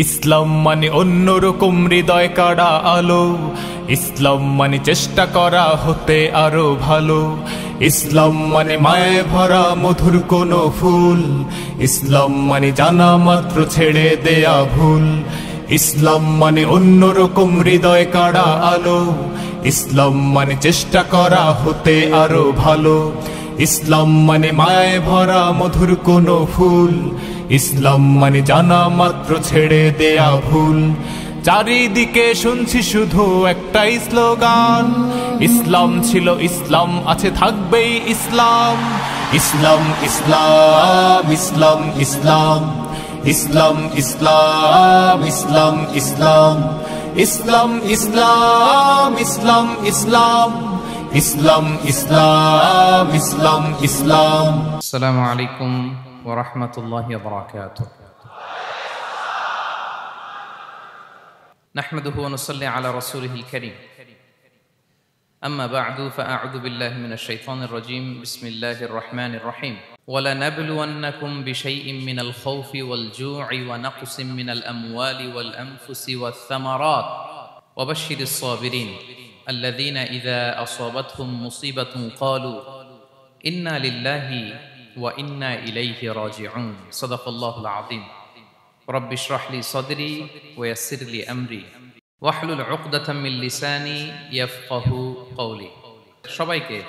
ইসলাম মানে অন্যরকম হৃদয় কাড়া আলো, ইসলাম মানে চেষ্টা করা হতে আরো ভালো, ইসলাম মানে মায়ে ভরা মধুর কোনো ফুল, ইসলাম মানে জানা মাত্র ছেড়ে দেয়া ভুল। ইসলাম মানে অন্যরকম হৃদয় কাড়া আলো, ইসলাম মানে চেষ্টা করা হতে আরো ভালো, ইসলাম মানে মায়ে ভরা মধুর কোনো ফুল, ইসলাম মানে জানা মাত্র ছেড়ে দেয়া ভুল। চারিদিকে শুনছি শুধু একটাই স্লোগান, ইসলাম ছিল ইসলাম আছে থাকবেই ইসলাম। ইসলাম ইসলাম ইসলাম ইসলাম ইসলাম ইসলাম ইসলাম ইসলাম ইসলাম ইসলাম ইসলাম ইসলাম ইসলাম ইসলাম ইসলাম ইসলাম। আসসালামু আলাইকুম ওয়া রাহমাতুল্লাহি ওয়া বারাকাতুহু। নাহমাদুহু ওয়া নুসাল্লি আলা রাসূলিহিল কারীম। আম্মা বা'দু ফাআউযু বিল্লাহি মিনাশ শাইতানির রাজীম। বিসমিল্লাহির রাহমানির রাহিম। وَلَنَبْلُوَنَّكُمْ بِشَيْءٍ مِّنَ الْخَوْفِ وَالْجُوعِ وَنَقْصٍ مِّنَ الْأَمْوَالِ وَالْأَنفُسِ وَالثَّمَرَاتِ وَبَشِّرِ الصَّابِرِينَ الَّذِينَ إِذَا أَصَابَتْهُم مُّصِيبَةٌ قَالُوا إِنَّا لِلَّهِ وَإِنَّا إِلَيْهِ راجعون. صدق الله العظيم. رب اشرح لي صدري ويسر لي أمري واحلل عقدة من لساني يفقهوا قولي. সবাইকে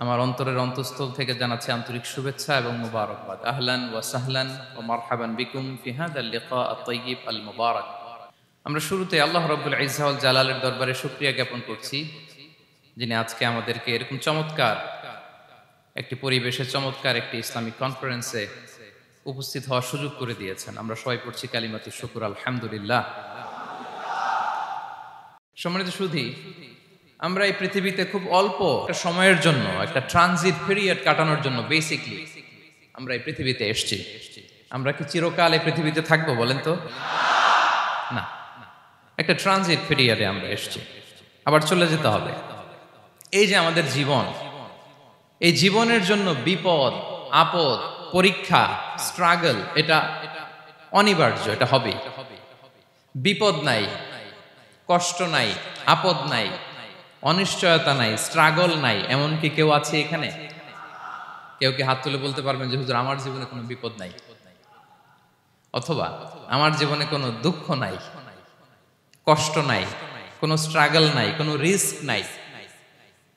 আমার অন্তরের অন্তঃস্থল থেকে জানাচ্ছি আন্তরিক শুভেচ্ছা এবং মুবারকবাদ। আহলান ওয়া সাহলান ওয়া মারহাবান বিকুম ফি হাযাল লিকা আত-তাইয়্যিব আল মুবারাক। আমরা শুরুতে আল্লাহ রাব্বুল ইজ্জা ওয়াল জালালের দরবারে শুকরিয়া জ্ঞাপন করছি, যিনি আজকে আমাদেরকে এরকম চমৎকার একটি পরিবেশে, চমৎকার একটি ইসলামিক কনফারেন্সে উপস্থিত হওয়ার সুযোগ করে দিয়েছেন। আমরা সবাই পড়ছি কালিমাতুশ শুকর, আলহামদুলিল্লাহ। সম্মানিত সুধী, আমরা এই পৃথিবীতে খুব অল্প একটা সময়ের জন্য, একটা ট্রানজিট পিরিয়ড কাটানোর জন্য বেসিকলি আমরা এই পৃথিবীতে এসেছি। আমরা কি চিরকাল এই পৃথিবীতে থাকবো বলেন তো? না, একটা ট্রানজিট পিরিয়ডে আমরা এসেছি, আবার চলে যেতে হবে। এই যে আমাদের জীবন, এই জীবনের জন্য বিপদ, আপদ, পরীক্ষা, স্ট্রাগল, এটা অনিবার্য, এটা হবে। বিপদ নাই, কষ্ট নাই, আপদ নাই, অনিশ্চয়তা নাই, স্ট্রাগল নাই, এমনকি কেউ আছে এখানে? কেউ কি হাত তুলে বলতে পারবেন যে হুজুর আমার জীবনে কোনো বিপদ নাই, অথবা আমার জীবনে কোনো দুঃখ নাই, কষ্ট নাই, কোনো স্ট্রাগল নাই, কোনো রিস্ক নাই?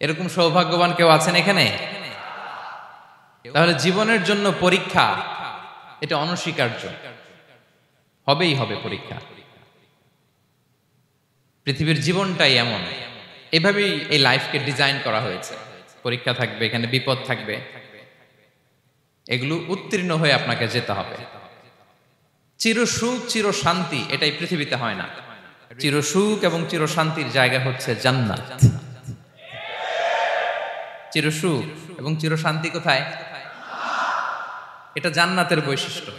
এরকম সৌভাগ্যবান কেউ আছেন এখানে? তাহলে জীবনের জন্য পরীক্ষা, এটা অনস্বীকার্য, হবেই হবে পরীক্ষা। পৃথিবীর জীবনটাই এমন, এভাবেই এই লাইফকে ডিজাইন করা হয়েছে। পরীক্ষা থাকবে, এখানে বিপদ থাকবে, এগুলো উত্তীর্ণ হয়ে আপনাকে যেতে হবে। চিরসুখ চির শান্তি এটাই পৃথিবীতে হয় না। চিরসুখ এবং চির শান্তির জায়গা হচ্ছে জান্নাত। চিরসুখ এবং চির শান্তি কোথায়? এটা জান্নাতের বৈশিষ্ট্য।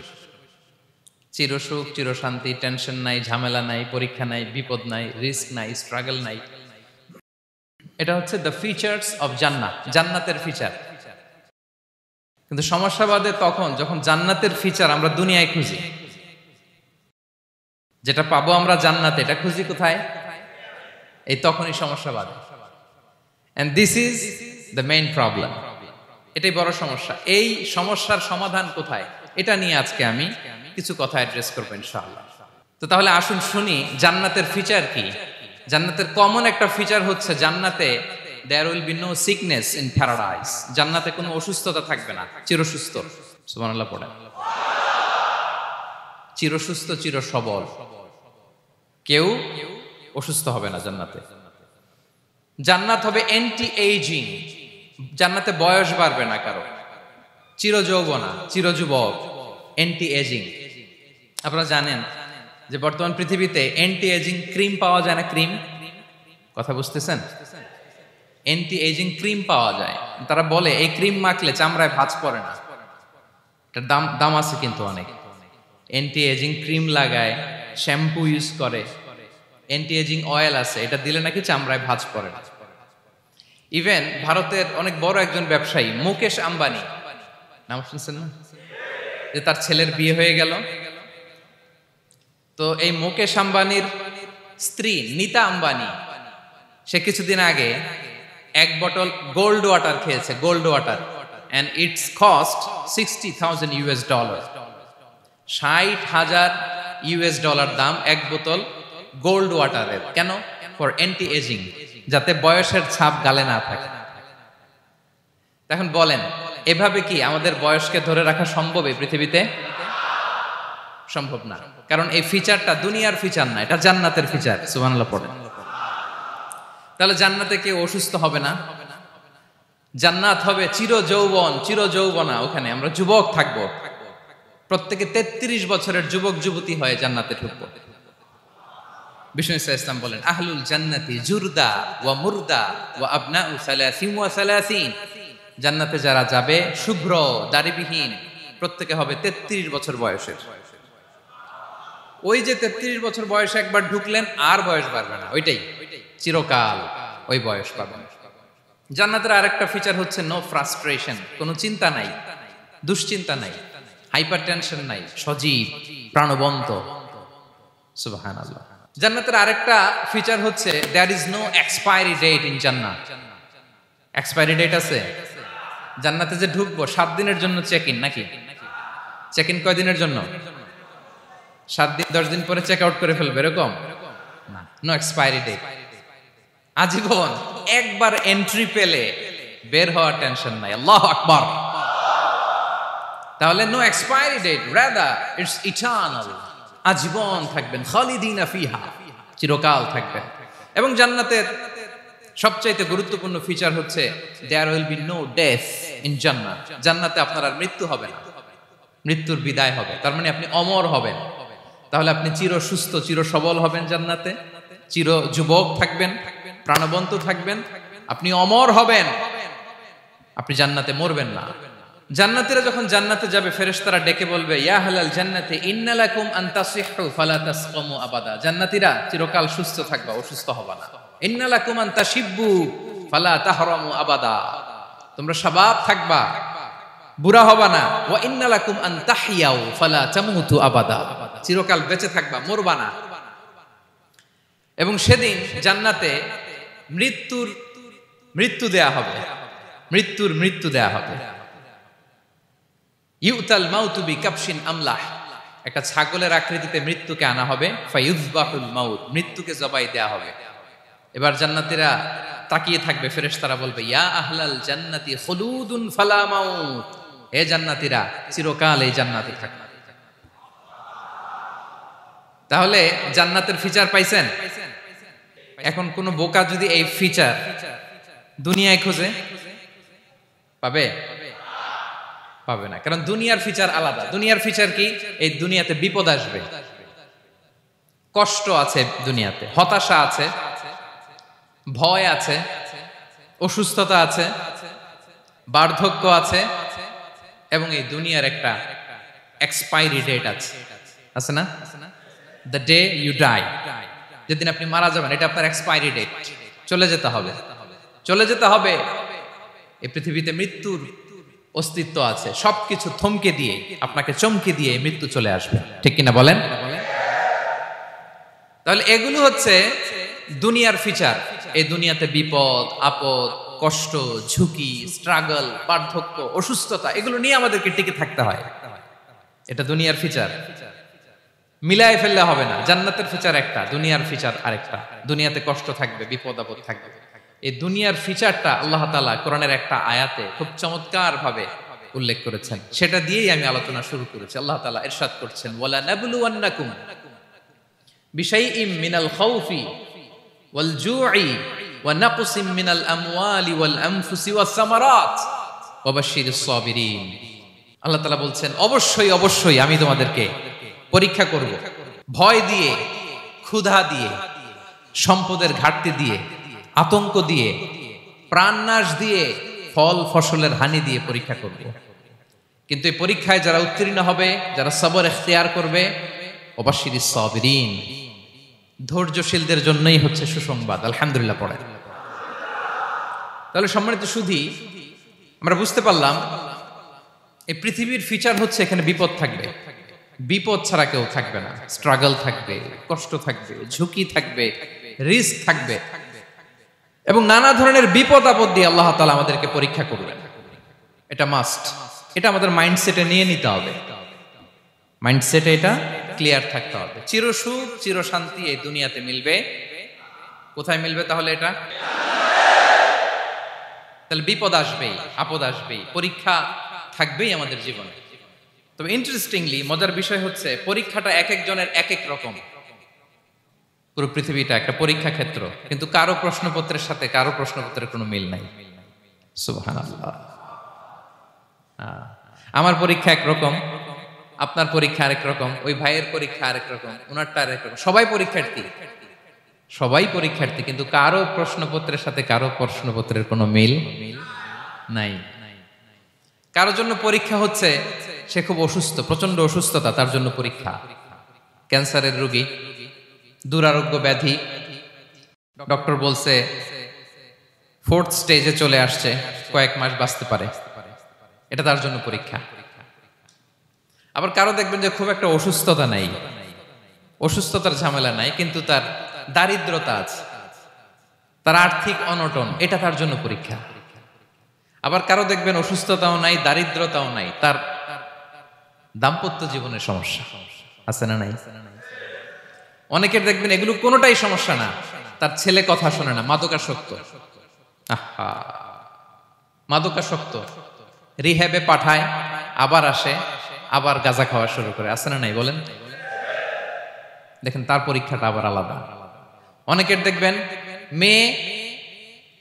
চিরসুখ চির শান্তি, টেনশন নাই, ঝামেলা নাই, পরীক্ষা নাই, বিপদ নাই, রিস্ক নাই, স্ট্রাগল নাই। এটা হচ্ছে দ্য ফিচার্স অফ জান্নাত, জান্নাতের ফিচার। কিন্তু সমস্যা বাদে তখন যখন জান্নাতের ফিচার আমরা দুনিয়ায় খুঁজি। যেটা পাবো আমরা জান্নাতে, এটা খুঁজি কোথায়? এই তখনই সমস্যা বাদে। And this is the main problem. এটাই বড় সমস্যা। এই সমস্যার সমাধান কোথায়, এটা নিয়ে আজকে আমি কিছু কথা অ্যাড্রেস করবো ইনশাআল্লাহ। তো তাহলে আসুন শুনি জান্নাতের ফিচার কি। জান্নাতের কমন একটা ফিচার হচ্ছে জান্নাতে there will be no sickness in paradise. জান্নাতে কোনো অসুস্থতা থাকবে না, চিরসুস্থ। সুবহানাল্লাহ পড়েন। চিরসুস্থ, চির সবল, কেউ অসুস্থ হবে না জান্নাতে। জান্নাত হবে অ্যান্টি এইজিং, জান্নাতে বয়স বাড়বে না কারো, চির যৌবনা, চির যুবক, অ্যান্টি এজিং। আপনারা জানেন যে বর্তমান পৃথিবীতে অ্যান্টি এজিং ক্রিম পাওয়া যায় না? ক্রিম, কথা বুঝতেছেন? অ্যান্টি এজিং ক্রিম পাওয়া যায়। তারা বলে এই ক্রিম মাখলে চামড়ায় ভাঁজ পড়ে না। এটার দাম আছে কিন্তু অনেক। অ্যান্টি এজিং ক্রিম লাগায়, শ্যাম্পু ইউজ করে, অ্যান্টি এজিং অয়েল আছে, এটা দিলে নাকি চামড়ায় ভাঁজ পড়ে না। ইভেন ভারতের অনেক বড় একজন ব্যবসায়ী মুকেশ আম্বানি, নাম শুনছেন না? যে তার ছেলের বিয়ে হয়ে গেল, তো এই মুকেশ আম্বানির স্ত্রী নীতা আম্বানি, সে কিছুদিন আগে এক বটল গোল্ড ওয়াটার খেয়েছে, gold water, and its cost $60,000 $60,000 দাম এক বোতল গোল্ড ওয়াটারের। কেন? ফর অ্যান্টি এজিং, যাতে বয়সের ছাপ গালে না থাকে। এখন বলেন, এভাবে কি আমাদের বয়সকে ধরে রাখা সম্ভব এই পৃথিবীতে? সম্ভব না, কারণ এই ফিচারটা দুনিয়ার ফিচার না, এটা জান্নাতের ফিচার। সুবহানাল্লাহ পড়েন। তাহলে জান্নাতে কেউ অসুস্থ হবে না, জান্নাত হবে চির যৌবন, চির যৌবনা। ওখানে আমরা যুবক থাকবো, প্রত্যেকে 33 বছরের যুবক যুবতী হয়ে জান্নাতে ঢুকবো। বিষ্ণু ইসলাম বলেন, আহলুল জান্নাতি জুরদা ওয়া মুরদা ওয়া আবনাউ সালাসিন ওয়া সালাসিন, জান্নাতে যারা যাবে শুভ্র দাড়িবিহীন, প্রত্যেকে হবে 33 বছর বয়সের। ওই যে 33 বছর বয়সে একবার ঢুকলেন, আর বয়স বাড়বে না, ওইটাই চিরকাল ওই বয়স পাবেন। জান্নাতের আরেকটা ফিচার হচ্ছে নো ফ্রাস্ট্রেশন, কোনো চিন্তা নাই, দুশ্চিন্তা নাই, হাইপার টেনশন নাই, সজীব প্রাণবন্ত। সুবহানাল্লাহ। জান্নাতের আরেকটা ফিচার হচ্ছে there is no expiry date in জান্নাত। এক্সপায়ারি ডেট আছে? জান্নাতে যে ঢুকবো 7 দিনের জন্য চেক ইন, নাকি? চেক ইন কয় দিনের জন্য? 7 দিন, 10 দিন পরে চেক আউট করে ফেলবে, এরকম না। নো এক্সপায়ারি ডেট, আজীবন। একবার এন্ট্রি পেলে বের হওয়ার টেনশন নাই। আল্লাহু আকবার। তাহলে no expiry date, rather it's eternal, আজীবন থাকবেন, খালিদিনা ফিহা, চিরকাল থাকবেন। এবং জান্নাতের সবচাইতে গুরুত্বপূর্ণ ফিচার হচ্ছে there will be no death in জান্নাত। জান্নাতে আপনার আর মৃত্যু হবে না, মৃত্যুর বিদায় হবে। তার মানে আপনি অমর হবেন। তাহলে আপনি চির সুস্থ, চির সবল হবেন জান্নাতে, চির যুবক থাকবেন, প্রাণবন্ত থাকবেন, আপনি অমর হবেন, আপনি জান্নাতে মরবেন না। জান্নাতীরা যখন জান্নাতে যাবে, ফেরেশতারা ডেকে বলবে, ইয়া আহলাল জান্নাতি ইন্না লাকুম আন তাসিহু ফালা তাসকামু আবাদা। জান্নাতীরা চিরকাল সুস্থ থাকবা, অসুস্থ হবা না। ইন্না লাকুম আন তাশিব্বু ফালা তাহরামু আবাদা, তোমরা শাবাব থাকবা, বুড়া হবা না। ওয়া ইন্না লাকুম আন তাহইয়াউ ফালা তামুতু আবাদা, চিরকাল বেঁচে থাকবা, মরবা না। এবং সেদিন জান্নাতে মৃত্যু দেয়া হবে, মৃত্যু দেয়া হবে। ইউতাল মাউতু বিকাবশিন আমলাহ, একটা ছাগলের আকৃতিতে মৃত্যুকে আনা হবে। ফায়ুযবাহুল মাউত, মৃত্যুকে জবাই দেয়া হবে। এবার জান্নাতীরা তাকিয়ে থাকবে, ফেরেশতারা বলবে, ইয়া আহলাল জান্নাতি খুলুদুন ফালা মাউত, হে জান্নাতীরা চিরকাল এই জান্নাতে থাকবে। তাহলে জান্নাতের ফিচার পাইছেন? এখন কোন বোকা যদি এই ফিচার দুনিয়ায় খোঁজে, পাবে? পাবে না, কারণ দুনিয়ার ফিচার আলাদা। দুনিয়ার ফিচার কি? এই দুনিয়াতে বিপদ আসবে, কষ্ট আছে দুনিয়াতে, হতাশা আছে, ভয় আছে, অসুস্থতা আছে, বার্ধক্য আছে, এবং এই দুনিয়ার একটা এক্সপায়ারি ডেট আছে না? দ্য ডে ইউ ডাই, যেদিন আপনি মারা যাবেন, এটা আপনার এক্সপায়ারি ডেট, চলে যেতে হবে, চলে যেতে হবে। এই পৃথিবীতে মৃত্যুর অস্তিত্ব আছে, সবকিছু থমকে দিয়ে, আপনাকে চমকে দিয়ে মৃত্যু চলে আসবে, ঠিক কিনা বলেন? তাহলে এগুলো হচ্ছে দুনিয়ার ফিচার। এই দুনিয়াতে বিপদ আপদ, কষ্ট, ঝুঁকি, স্ট্রাগল, বার্ধক্য, অসুস্থতা, এগুলো নিয়ে আমাদেরকে টিকে থাকতে হয়। এটা দুনিয়ার ফিচার, মিলাই ফেললে হবে না। জান্নাতের ফিচার একটা, দুনিয়ার ফিচার আরেকটা। দুনিয়াতে কষ্ট থাকবে, বিপদ আপদ থাকবে। এই দুনিয়ার ফিচারটা আল্লাহ তাআলা কোরআনের একটা আয়াতে খুব চমৎকার ভাবে উল্লেখ করেছেন, সেটা দিয়েই আমি আলোচনা শুরু করেছি। আল্লাহ তাআলা ইরশাদ করছেন, ওয়ালা নাবলুওয়ান্নাকুম বিশাইইম মিনাল খাউফি ওয়াল জুই ওয়া নাকসিম মিনাল আমওয়ালি ওয়াল আনফুসি ওয়াস সামারাত ওয়া বাশশিরিস সাবিরিন। আল্লাহ তাআলা বলছেন, অবশ্যই অবশ্যই আমি তোমাদেরকে পরীক্ষা করব, ভয় দিয়ে, ক্ষুধা দিয়ে, সম্পদের ঘাটতি দিয়ে, আতঙ্ক দিয়ে, প্রাণনাশ দিয়ে, ফল ফসলের হানি দিয়ে পরীক্ষা করব। কিন্তু এই পরীক্ষায় যারা উত্তীর্ণ হবে, যারা সবর ইখতিয়ার করবে, ওয়াবাশশিরিস সাবিরিন, ধৈর্যশীলদের জন্যই হচ্ছে সুসংবাদ। আলহামদুলিল্লাহ পড়ে। তাহলে সম্মানিত সুধী, আমরা বুঝতে পারলাম এই পৃথিবীর ফিচার হচ্ছে এখানে বিপদ থাকবে, বিপদ ছাড়া কেউ থাকবে না। স্ট্রাগল থাকবে, কষ্ট থাকবে, ঝুঁকি থাকবে, রিস্ক থাকবে, এবং নানা ধরনের বিপদ আপদ দিয়ে আল্লাহ তাআলা আমাদেরকে পরীক্ষা করবেন। এটা মাস্ট, এটা আমাদের মাইন্ডসেটে নিয়ে নিতে হবে। মাইন্ডসেটে এটা ক্লিয়ার থাকতে হবে। চিরসুখ চিরশান্তি এই দুনিয়াতে মিলবে, কোথায় মিলবে তাহলে? এটা তাহলে বিপদ আসবেই, আপদ আসবেই, পরীক্ষা থাকবেই আমাদের জীবনে। তবে ইন্টারেস্টিংলি মজার বিষয় হচ্ছে পরীক্ষাটা এক একজনের এক এক রকম। পুরো পৃথিবীটা একটা পরীক্ষা ক্ষেত্র, কিন্তু কারো প্রশ্নপত্রের সাথে কারো প্রশ্নপত্রের কোনো মিল নাই। সুবহানাল্লাহ। আমার পরীক্ষা একরকম, আপনার পরীক্ষা আরেক রকম, ওই ভাইয়ের পরীক্ষা আরেক রকম, ওনারটা আরেক রকম। সবাই পরীক্ষার্থী, সবাই পরীক্ষার্থী, কিন্তু কারো প্রশ্নপত্রের সাথে কারো প্রশ্নপত্রের কোনো মিল নাই। কারোর জন্য পরীক্ষা হচ্ছে সে খুব অসুস্থ, প্রচন্ড অসুস্থতা, তার জন্য পরীক্ষা। ক্যান্সারের রোগী, দুরারোগ্য ব্যাধি, ডক্টর বলছে 4th স্টেজে চলে আসছে, কয়েক মাস বাঁচতে পারে, এটা তার জন্য পরীক্ষা। আবার কারো দেখবেন যে খুব একটা অসুস্থতা নাই, অসুস্থতার ঝামেলা নাই, কিন্তু তার দারিদ্রতা আছে, তার আর্থিক অনটন, এটা তার জন্য পরীক্ষা। আবার কারো দেখবেন অসুস্থতাও নাই, দারিদ্রতাও নাই, তার দাম্পত্য জীবনের সমস্যা আছে না নাই? অনেকের দেখবেন এগুলো কোনোটাই সমস্যা না, তার ছেলে কথা শোনে না, মাদকাসক্ত। আহা, মাদকাসক্ত, রিহ্যাবে পাঠায়, আবার আসে, আবার গাঁজা খাওয়া শুরু করে, আছে না নাই বলেন? দেখেন তার পরীক্ষাটা আবার আলাদা। অনেকের দেখবেন মেয়ে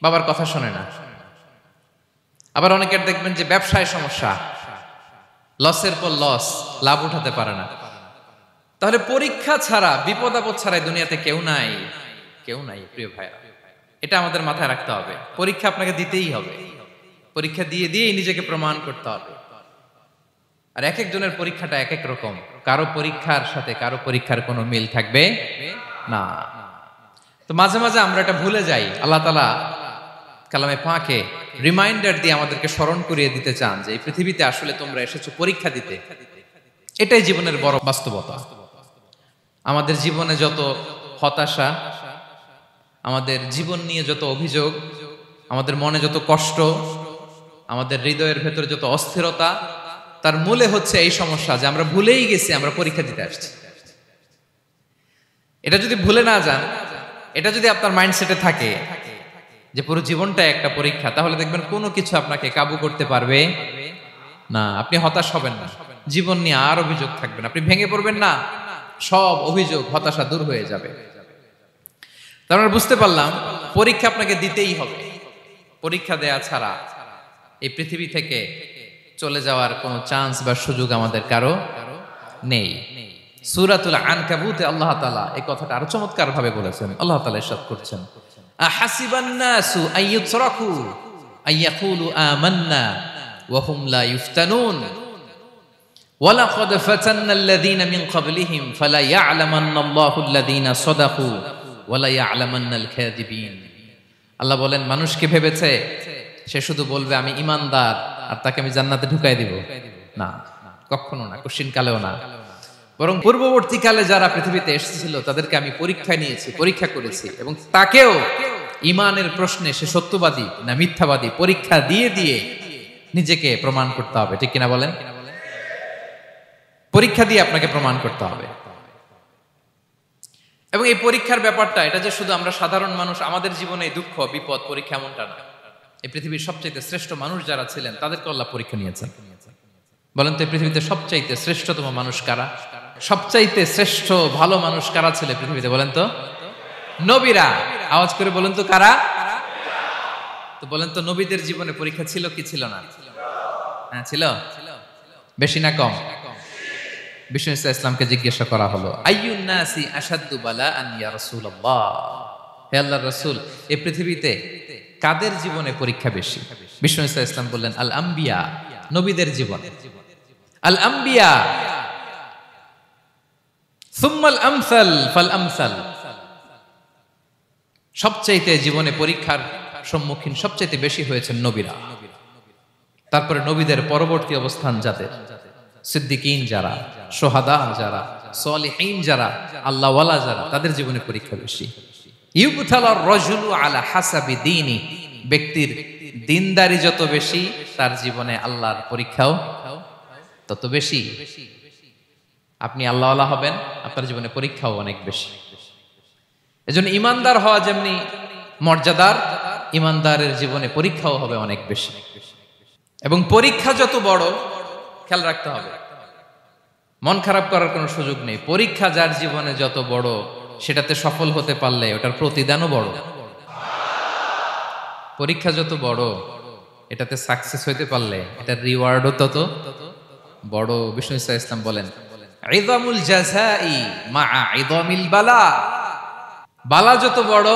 বাবার কথা শোনে না। আবার অনেকের দেখবেন যে ব্যবসায় সমস্যা, লসের পর লস, লাভ উঠাতে পারে না। তাহলে পরীক্ষা ছাড়া, বিপদ আপদ ছাড়া দুনিয়াতে কেউ নাই, কেউ নাই প্রিয় ভাইরা। এটা আমাদের মাথায় রাখতে হবে। পরীক্ষা আপনাকে দিতেই হবে, পরীক্ষা দিয়ে দিয়েই নিজেকে প্রমাণ করতে হবে। আর এক একজনের পরীক্ষাটা এক এক রকম, কারো পরীক্ষার সাথে কারো পরীক্ষার কোনো মিল থাকবে না। তো মাঝে মাঝে আমরা এটা ভুলে যাই। আল্লাহ তাআলা কালামে পাকে রিমাইন্ডার দিয়ে আমাদেরকে স্মরণ করিয়ে দিতে চান যে এই পৃথিবীতে আসলে তোমরা এসেছো পরীক্ষা দিতে। এটাই জীবনের বড় বাস্তবতা। আমাদের জীবনে যত হতাশা, আমাদের জীবন নিয়ে যত অভিযোগ, আমাদের মনে যত কষ্ট, আমাদের হৃদয়ের ভেতরে যত অস্থিরতা, তার মূলে হচ্ছে এই সমস্যা যে আমরা ভুলেই গেছি আমরা পরীক্ষা দিতে আসছি। এটা যদি ভুলে না যান, এটা যদি আপনার মাইন্ডসেটে থাকে যে পুরো জীবনটা একটা পরীক্ষা, তাহলে দেখবেন কোনো কিছু আপনাকে কাবু করতে পারবে না। আপনি হতাশ হবেন না, জীবন নিয়ে আর অভিযোগ থাকবে না, আপনি ভেঙে পড়বেন না, সব অভিযোগ হতাশা দূর হয়ে যাবে। তার মানে বুঝতে পারলাম পরীক্ষা আপনাকে দিতেই হবে। পরীক্ষা দেয়া ছাড়া এই পৃথিবী থেকে চলে যাওয়ার কোনো চান্স বা সুযোগ আমাদের কারো নেই। সূরাতুল আনকাবুতে আল্লাহ তাআলা এই কথাটা আরো চমৎকার ভাবে বলেছেন। আল্লাহ তাআলা ইরশাদ করছেন, আহাসিবান নাসু আইয়ুতরাকু আইয়াকুলু আমান্না ওয়া হুম লা ইফতানুন ওয়ালাকাদ ফাতান্নাল্লাযীনা মিন ক্বাবলিহিম ফালা ইয়া'লামান্নাল্লাহুল্লাযীনা সাদাকু ওয়ালা ইয়া'লামান্নাল কাযিবিন। আল্লাহ বলেন, মানুষ কি ভেবেছে সে শুধু বলবে আমি ঈমানদার আর তাকে আমি জান্নাতে ঢুকাই দিব? না, কখনো না, কোশ্চিন কালেও না। বরং পূর্ববর্তীকালে যারা পৃথিবীতে এসেছিল তাদেরকে আমি পরীক্ষায় নিয়েছি, পরীক্ষা করেছি, এবং তাকেও ঈমানের প্রশ্নে সে সত্যবাদী না মিথ্যাবাদী পরীক্ষা দিয়ে দিয়ে নিজেকে প্রমাণ করতে হবে। ঠিক কিনা বলেন? পরীক্ষা দিয়ে আপনাকে প্রমাণ করতে হবে। এবং এই পরীক্ষার ব্যাপারটা, এটা যে শুধু আমরা সাধারণ মানুষ আমাদের জীবনে দুঃখ বিপদ পরীক্ষা এমনটা না। এই পৃথিবীর সবচাইতে শ্রেষ্ঠ মানুষ যারা ছিলেন তাদেরকে আল্লাহ পরীক্ষা নিয়েছেন। বলেন তো এই পৃথিবীতে সবচাইতে শ্রেষ্ঠতম মানুষ কারা? সবচাইতে শ্রেষ্ঠ ভালো মানুষ কারা ছিল পৃথিবীতে? বলেন তো নবীরা। আওয়াজ করে বলেন তো কারা? তো বলেন তো নবীদের জীবনে পরীক্ষা ছিল কি ছিল না? হ্যাঁ ছিল। বেশি না কম? বিষ্ণু ইসলামকে জিজ্ঞাসা করা হলো, আইয়ুন নাসি আশাদ্দু বালাআন ইয়া রাসূলুল্লাহ, হে আল্লাহর রাসূল এই পৃথিবীতে কাদের জীবনে পরীক্ষা বেশি? বিষ্ণু ইসলাম বললেন, আল আম্বিয়া, নবীদের জীবন। আল আম্বিয়া সুম্মাল আমসাল ফাল আমসাল, সবচাইতে জীবনে পরীক্ষার সম্মুখীন সবচাইতে বেশি হয়েছেন নবীরা। তারপরে নবীদের পরবর্তী অবস্থান যাদের, সিদ্দিকিন যারা, সোহাদা যারা, সলিহিন যারা, আল্লাহওয়ালা যারা, তাদের জীবনে পরীক্ষা বেশি। ইউবতালার রাজুলু আলা হাসাবি দীনি, ব্যক্তির দিনদারি যত বেশি তার জীবনে আল্লাহর পরীক্ষাও তত বেশি। আপনি আল্লাহওয়ালা হবেন, আপনার জীবনে পরীক্ষাও অনেক বেশি। এজন্য ইমানদার হওয়া যেমনি মর্যাদার, ইমানদারের জীবনে পরীক্ষাও হবে অনেক বেশি। এবং পরীক্ষা যত বড়, খেয়াল রাখতে হবে, মন খারাপ করার কোনো সুযোগ নেই। পরীক্ষা যার জীবনে যত বড়, সেটাতে সফল হতে পারলে ওটার প্রতিদানও বড়। পরীক্ষা যত বড়, এটাতে সাকসেস হইতে পারলে এটার রিওয়ার্ডও তত বড়। বিষ্ণু ইসলাম বলেন, ইযামুল জাযাই মাআ ইযামিল বালা, বালা যত বড়,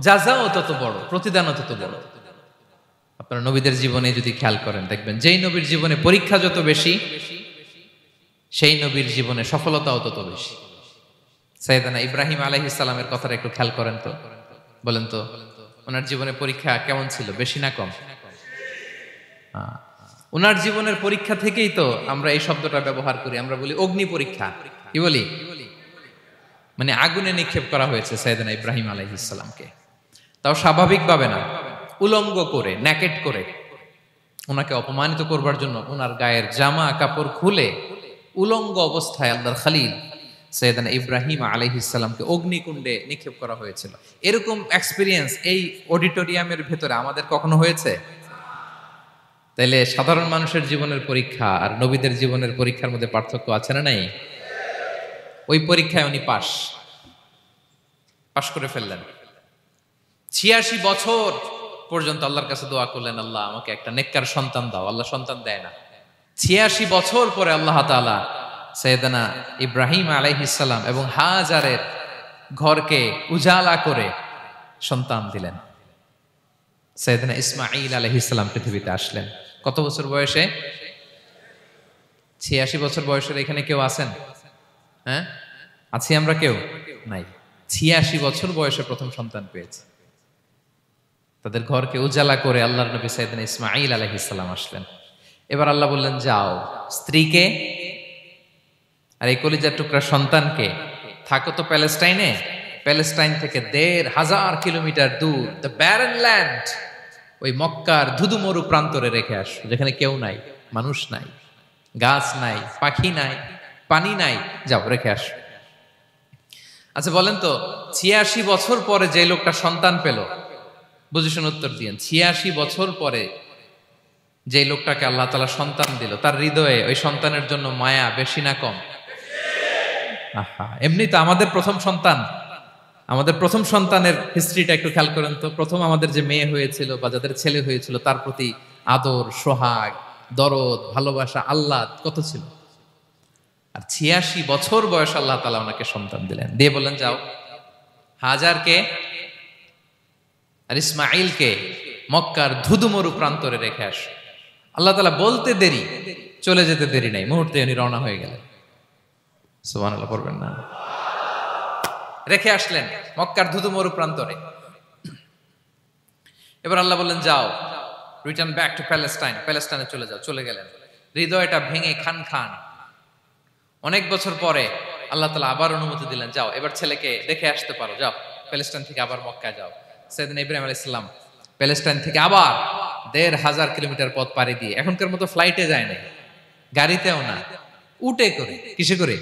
জাযাও তত বড়, প্রতিদানও তত বড়। আপনারা নবীদের জীবনে যদি খেয়াল করেন, দেখবেন যেই নবীর জীবনে পরীক্ষা যত বেশি, সেই নবীর জীবনে সফলতাও তত বেশি। সাইয়েদনা ইব্রাহিম আলাইহিস সালামের কথাটা একটু খেয়াল করেন তো, বলেন তো ওনার জীবনে পরীক্ষা কেমন ছিল, বেশি না কম? ওনার জীবনের পরীক্ষা থেকেই তো আমরা এই শব্দটা ব্যবহার করি, আমরা বলি অগ্নি পরীক্ষা। কি বলি? মানে আগুনে নিক্ষেপ করা হয়েছে সাইয়েদনা ইব্রাহিম আলাইহিস সালামকে, তাও স্বাভাবিকভাবে না, উলঙ্গ করে, ন্যাকেট করে ওনাকে অপমানিত করবার জন্য ওনার গায়ের জামা কাপড় খুলে উলঙ্গ অবস্থায় আল্লাহর খলিল সাইয়েদনা ইব্রাহিম আলাইহিস সালামকে অগ্নিকুণ্ডে নিক্ষেপ করা হয়েছিল। এরকম এক্সপেরিয়েন্স এই অডিটোরিয়ামের ভেতরে আমাদের কখনো হয়েছে? তাইলে সাধারণ মানুষের জীবনের পরীক্ষা আর নবীদের জীবনের পরীক্ষার মধ্যে পার্থক্য আছে না নাই? ওই পরীক্ষায় উনি পাশ করে ফেললেন। ৮৬ বছর পর্যন্ত আল্লাহর কাছে দোয়া করলেন, আল্লাহ আমাকে একটা নেককার সন্তান দাও। আল্লাহ সন্তান দেয় না। ৮৬ বছর পরে আল্লাহ তাআলা সাইয়েদনা ইব্রাহিম আলাইহিস সালাম এবং হাজারের ঘরকে উজালা করে সন্তান দিলেন। সাইয়েদনা ইসমাঈল আলাইহিস সালাম পৃথিবীতে আসলেন কত বছর বয়সে? ৮৬ বছর বয়সের এখানে কেউ আছেন? হ্যাঁ, আছি আমরা? কেউ নাই। ৮৬ বছর বয়সে প্রথম সন্তান পেয়েছে। তাদের ঘরকে উজালা করে আল্লাহর নবী সাইয়েদনা ইসমাঈল আলাইহিস সালাম আসলেন। এবার আল্লাহ বললেন, যাও স্ত্রীকে আর এই কলিজার টুকরা সন্তানকে, থাকো তো প্যালেস্টাইনে, প্যালেস্টাইন থেকে ১৫০০ কিলোমিটার দূর, দ্য ব্যারেন ল্যান্ড, ওই মক্কার ধুধুমরু প্রান্তরে রেখে আস, যেখানে কেউ নাই, মানুষ নাই, গাছ নাই, পাখি নাই, পানি নাই, যাও রেখে আস। আচ্ছা বলেন তো, ৮৬ বছর পরে যে লোকটা সন্তান পেল, বুঝে শুনে উত্তর দিয়েন, ৮৬ বছর পরে যে লোকটাকে আল্লাহ তাআলা সন্তান দিল, তার হৃদয়ে ওই সন্তানের জন্য মায়া বেশি না কম? এমনি তো আমাদের প্রথম সন্তানের হিস্ট্রিটা একটু খেয়াল করেন তো। প্রথম আমাদের যে মেয়ে হয়েছিল বা যাদের ছেলে হয়েছিল, তার প্রতি আদর, সোহাগ, দরদ, ভালোবাসা, আহ্লাদ কত ছিল। আর ৮৬ বছর বয়স আল্লাহ তাআলা ওনাকে সন্তান দিলেন, দিয়ে বললেন, যাও হাজারকে আর ইসমাঈলকে মক্কার ধুধুমরু প্রান্তরে রেখে আস। আল্লাহ তাআলা বলতে দেরি, চলে যেতে দেরি নাই, মুহূর্তে উনি রওনা হয়ে গেলেন। সুবহানাল্লাহ পড়বেন না? রেখে আসলেন মক্কার ধুধুমরু প্রান্তরে। এবার আল্লাহ বললেন, যাও রিটার্ন ব্যাক টু প্যালেস্টাইন, প্যালেস্টাইনে চলে যাও। চলে গেলেন, হৃদয়টা ভেঙে খান খান। অনেক বছর পরে আল্লাহ তাআলা আবার অনুমতি দিলেন, যাও এবার ছেলেকে দেখে আসতে পারো, যাও প্যালেস্টাইন থেকে আবার মক্কায় যাও। সাইয়েদনা ইব্রাহিম আলাইহিস সালাম প্যালেস্টাইন থেকে আবার ১৫০০ কিলোমিটার পথ পাড়ি দিয়ে, এখনকার মতো ফ্লাইটে যায় না, গাড়িতেও না, উটে করে। কিসে করে?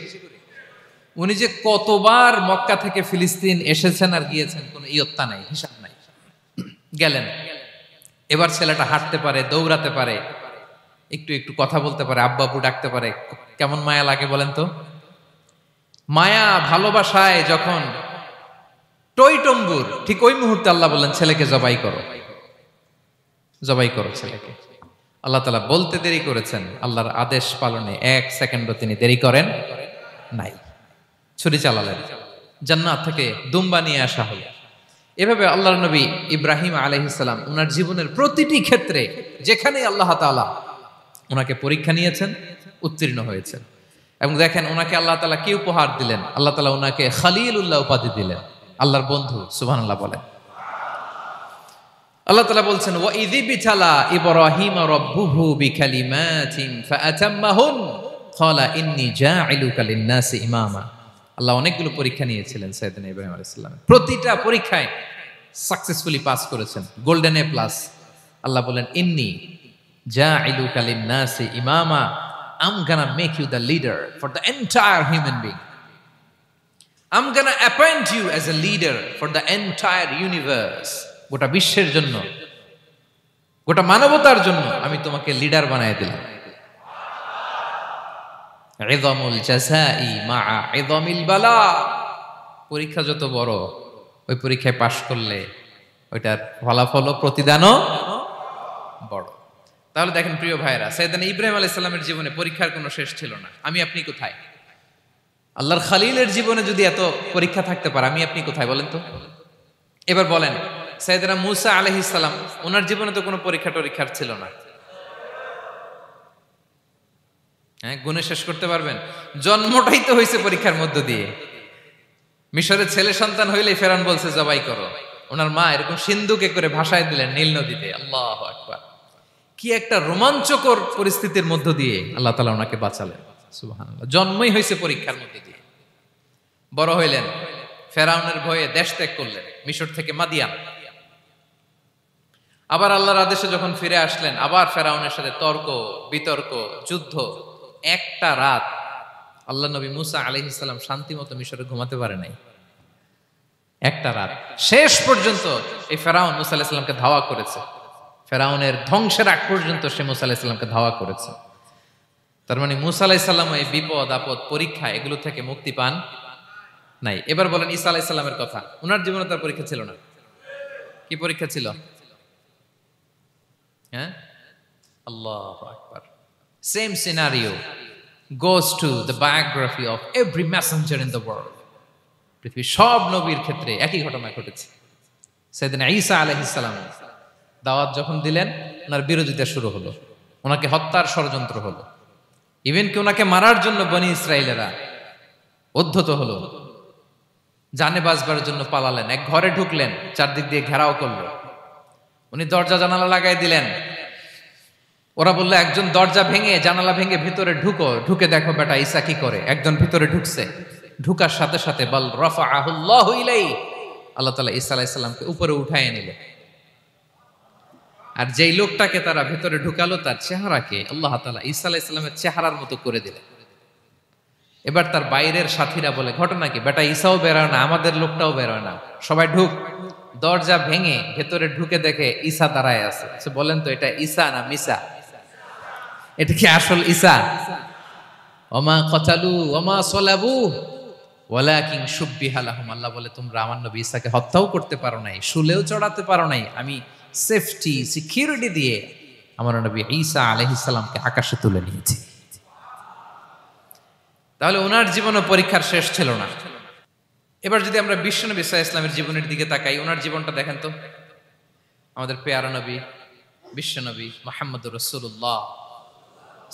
উনি যে কতবার মক্কা থেকে ফিলিস্তিন এসেছেন আর গিয়েছেন, কোনো ইয়ত্তা নাই, হিসাব নাই। গেলেন, এবার ছেলেটা হাঁটতে পারে, দৌড়াতে পারে, একটু একটু কথা বলতে পারে, আব্বা আব্বু ডাকতে পারে। কেমন মায়া লাগে বলেন তো? মায়া ভালোবাসায় যখন টইটম্বুর, ঠিক ওই মুহূর্তে আল্লাহ বললেন, ছেলেকে জবাই করো, জবাই করো ছেলেকে। আল্লাহ তাআলা বলতে দেরি করেছেন, আল্লাহর আদেশ পালনে ১ সেকেন্ডও তিনি দেরি করেন নাই। ছুরি চালালেন, জান্নাত থেকে দুম্বা নিয়ে আসা হলো। এভাবে আল্লাহর নবী ইব্রাহিম আলাইহিস সালাম ওনার জীবনের প্রতিটি ক্ষেত্রে যেখানে আল্লাহ তাআলা ওনাকে পরীক্ষা নিয়েছেন, উত্তীর্ণ হয়েছেন। এবং দেখেন ওনাকে আল্লাহ তাআলা কি উপহার দিলেন? আল্লাহ তাআলা ওনাকে খলিলুল্লাহ উপাধি দিলেন, আল্লাহর বন্ধু। সুবহানাল্লাহ বলেন। আল্লাহ তাআলা বলছেন ওয়া ইযিবতালা ইব্রাহিম রাব্বুহু বিকালিমাতিন ফাআতাম্মাহুন ক্বালা ইন্নী জাঈলুকা লিন-নাসি ইমামা। আল্লাহ অনেকগুলো পরীক্ষা নিয়েছিলেন সাইয়েদনা ইব্রাহিম আলাইহিস সালাম, প্রতিটা পরীক্ষায় সাকসেসফুলি পাস করেছেন, গোল্ডেন এ প্লাস। আল্লাহ বলেন ইন্নী জাঈলুকা লিন-নাসি ইমামা, I'm gonna make you the leader for the entire human being. I'm gonna appoint you as a leader for the entire universe. গোটা বিশ্বের জন্য, গোটা মানবতার জন্য আমি তোমাকে লিডার বানায় দিলাম। ইযমুল জাযাই মা'a ইযমিল বালা। পরীক্ষা যত বড়, ওই পরীক্ষায় পাশ করলে ওইটার ফলাফল ও প্রতিদানও বড়। তাহলে দেখেন প্রিয় ভাইরা, সাইয়েদনা ইব্রাহিম আলাইহিস সালামের জীবনে পরীক্ষার কোনো শেষ ছিল না। আমি আপনি কোথায়? আল্লাহর খলিলের জীবনে যদি এত পরীক্ষা থাকতে পারে, আমি আপনি কোথায় বলেন তো? এবার বলেন, সাইয়েদনা মূসা আলাইহিস সালাম, ওনার জীবনে তো কোনো পরীক্ষা টরীক্ষার ছিল না। হ্যাঁ, গুণে শেষ করতে পারবেন? জন্মটাই তো হয়েছে পরীক্ষার মধ্য দিয়ে। মিশরের ছেলে সন্তান হইলেই ফেরাউন বলছে জবাই করো। ওনার মা এরকম সিন্ধুকে করে ভাসায় দিলেন নীল নদীতে। আল্লাহু আকবার! কি একটা রোমাঞ্চকর পরিস্থিতির মধ্য দিয়ে আল্লাহ তাআলা ওনাকে বাঁচালেন। সুবহানাল্লাহ। জন্মই হয়েছে পরীক্ষার মধ্য দিয়ে। বড় হইলেন, ফেরাউনের ভয়ে দেশ ত্যাগ করলেন, মিশর থেকে মাদিয়ান। আবার আল্লাহর আদেশে যখন ফিরে আসলেন, আবার ফেরাউনের সাথে তর্ক বিতর্ক, যুদ্ধ। একটা রাত আল্লাহ নবী মুসা আলাইহিস সালাম শান্তি মতো মিশরে ঘুমাতে পারে নাই। একটা রাত। শেষ পর্যন্ত এই ফেরাউন মুসা আলাইহিস সালামকে ধাওয়া করেছে। ফেরাউনের ধ্বংসের আগ পর্যন্ত সে মুসা আলাইহিস সালামকে ধাওয়া করেছে। তার মানে মুসা আলাইহিস সালাম এই বিপদ আপদ পরীক্ষা এগুলো থেকে মুক্তি পান নাই। এবার বলেন ঈসা আলাইহিস সালামের কথা। ওনার জীবনে তার পরীক্ষা ছিল না? কি পরীক্ষা ছিল? হ্যাঁ, আল্লাহু আকবার। Same scenario goes to the biography of every messenger in the world. পৃথিবীর সব নবীর ক্ষেত্রে একই ঘটনা ঘটেছে। সাইয়েদনা ঈসা আলাইহিস সালাম দাওয়াত যখন দিলেন, ওনার বিরোধিতা শুরু হলো, ওনাকে হত্যার ষড়যন্ত্র হলো। ইভেন কি ওনাকে মারার জন্য বনি ইসরাইলেরা উদ্ধত হলো, জানে বাঁচবার জন্য পালালেন। এক ঘরে ঢুকলেন, চারদিক দিয়ে ঘেরাও করলো। উনি দরজা জানালা লাগাই দিলেন। ওরা বললো একজন দরজা ভেঙে জানালা ভেঙে ভিতরে ঢুকো, ঢুকে দেখো বেটা ঈসা কি করে। একজন ভিতরে ঢুকছে, ঢুকার সাথে সাথে বল রাফাআহুল্লাহু ইলাইহি, আল্লাহ তাআলা ঈসা আলাইহিস সালামকে উপরে উঠায় নিলেন। আর যেই লোকটাকে তারা ভিতরে ঢুকালো, তার চেহারাকে আল্লাহ তাআলা ঈসা আলাইহিস সালামের চেহারার মতো করে দিলেন। এবার তার বাইরের সাথীরা বলে ঘটনা কি? বেটা ঈসাও বেরোয় না, আমাদের লোকটাও বেরোয় না, সবাই ঢুক। দরজা ভেঙে ভেতরে ঢুকে দেখে ঈসা দাঁড়ায় আছে। বলেন তো এটা ঈসা না মিসা? এটা কি আসল ঈসা? ওমা কতালু ওমা সলাবু ওয়ালাকিন শুব্বিহা লাহুম। আল্লাহ বলে তোমরা আমার নবী ঈসাকে হত্যাও করতে পারো নাই, শুলেও চড়াতে পারো নাই, আমি সেফটি সিকিউরিটি দিয়ে আমার নবী ঈসা আলাইহিস সালামকে আকাশে তুলে নিয়েছি। তাহলে ওনার জীবনে পরীক্ষার শেষ ছিল না। এবার যদি আমরা বিশ্বনবী সাল্লাল্লাহু আলাইহি ওয়াসাল্লামের জীবনের দিকে তাকাই, ওনার জীবনটা দেখেন তো। আমাদের পেয়ারা নবী বিশ্বনবী মুহাম্মদুর রাসূলুল্লাহ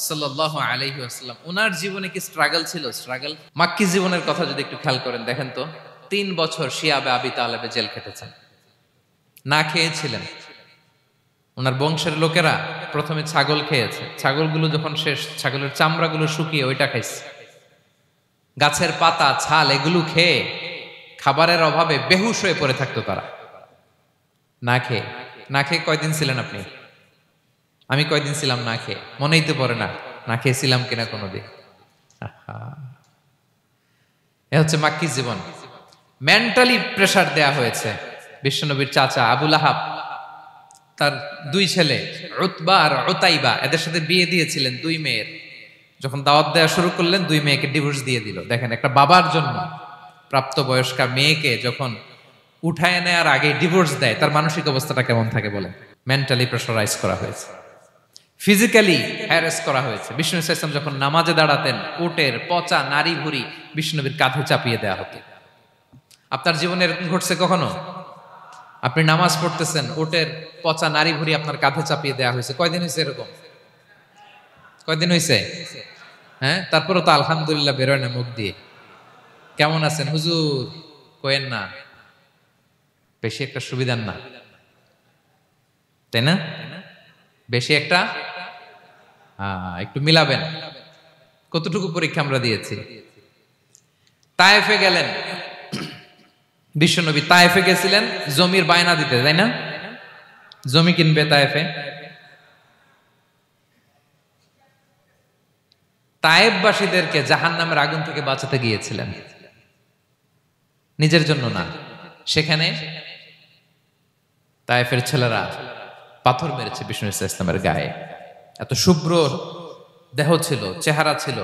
সাল্লাল্লাহু আলাইহি ওয়াসাল্লাম, ওনার জীবনে কি স্ট্রাগল ছিল? স্ট্রাগল। মাক্কি জীবনের কথা যদি একটু খেয়াল করেন, দেখেন তো 3 বছর শিয়াবে আবি তালেবে জেল খেটেছেন, না খেয়েছিলেন। ওনার বংশের লোকেরা প্রথমে ছাগল খেয়েছে, ছাগলগুলো যখন শেষ, ছাগলের চামড়াগুলো শুকিয়ে ওইটা খাইছে। গাছের পাতা ছাল এগুলো খেয়ে খাবারের অভাবে বেহুশ হয়ে পড়ে থাকতো তারা। না খেয়ে কয়দিন ছিলেন আপনি? আমি কয়দিন ছিলাম না খেয়ে? মনেই তো পড়ে না, না খেয়েছিলাম কিনা কোনোদিন। এ হচ্ছে মাক্কি জীবন। মেন্টালি প্রেসার দেয়া হয়েছে। বিশ্বনবীর চাচা আবু লাহাব, তার 2 ছেলে উতবা আর উতাইবা, এদের সাথে বিয়ে দিয়েছিলেন 2 মেয়ের। যখন দাওয়াত দেওয়া শুরু করলেন, 2 মেয়েকে ডিভোর্স দিয়ে দিল। দেখেন, একটা বাবার জন্য প্রাপ্তবয়স্কা মেয়েকে যখন উঠায় নেয়ার আগে ডিভোর্স দেয়, তার মানসিক অবস্থাটা কেমন থাকে বলেন? মেন্টালি প্রেসারাইজ করা হয়েছে, ফিজিক্যালি হ্যারাস করা হয়েছে। বিষ্ণু সাল্লাল্লাহু আলাইহি ওয়াসাল্লাম যখন নামাজে দাঁড়াতেন, উটের পচা নারী ভুঁড়ি বিষ্ণুনবীর কাঁধে চাপিয়ে দেওয়া হতো। আপনার জীবনে এরকম ঘটছে কখনো? আপনি নামাজ পড়তেছেন, উটের পচা নারী ভুঁড়ি আপনার কাঁধে চাপিয়ে দেওয়া হয়েছে। কয়দিন হয়েছে এরকম? কয়দিন হয়েছে? হ্যাঁ, তারপরেও তো আলহামদুলিল্লাহ বেরোয় না মুখ দিয়ে। কেমন আছেন হুজুর? কোয়েন না, বেশি একটা সুবিধার না। তাই না? বেশি একটা একটু মিলাবেন, কতটুকু পরীক্ষা আমরা দিয়েছি। তায়েফে গেলেন বিশ্বনবী, তায়েফে গেছিলেন জমির বায়না দিতে, তাই না? জমি কিনবে তায়েফে। তায়েফবাসীদেরকে জাহান্নামের আগুন থেকে বাঁচাতে গিয়েছিলেন, নিজের জন্য না। সেখানে তায়েফের ছেলেরা পাথর মেরেছে বিষ্ণু ইসলামের গায়ে। এত শুভ্র দেহ ছিল, চেহারা ছিল,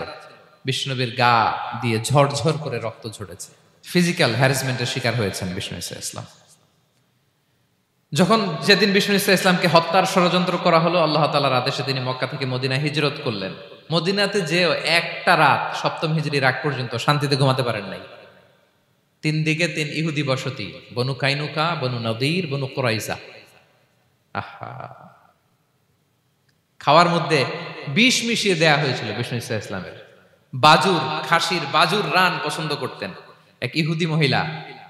বিষ্ণুবীর গা দিয়ে ঝরঝর করে রক্ত ঝরেছে। ফিজিক্যাল হ্যারাসমেন্টের শিকার হয়েছেন বিষ্ণু ইসলাম। যখন যেদিন বিষ্ণু ইসলামকে হত্যার ষড়যন্ত্র করা হলো, আল্লাহ তাআলার আদেশে তিনি মক্কা থেকে মদিনায় হিজরত করলেন। মদিনাতে যে একটা রাত, সপ্তম হিজরির আগ পর্যন্ত শান্তিতে ঘুমাতে পারেন নাই। 3 দিকে 3 ইহুদি বসতি, বনু কাইনুকা, বনু নদীর, বনু কুরাইজা। আহা, খাওয়ার মধ্যে বিষ মিশিয়ে দেয়া হয়েছিল বিষ্ণু ইসলামের। বাজুর, খাসির বাজুর রান পছন্দ করতেন। এক ইহুদি মহিলা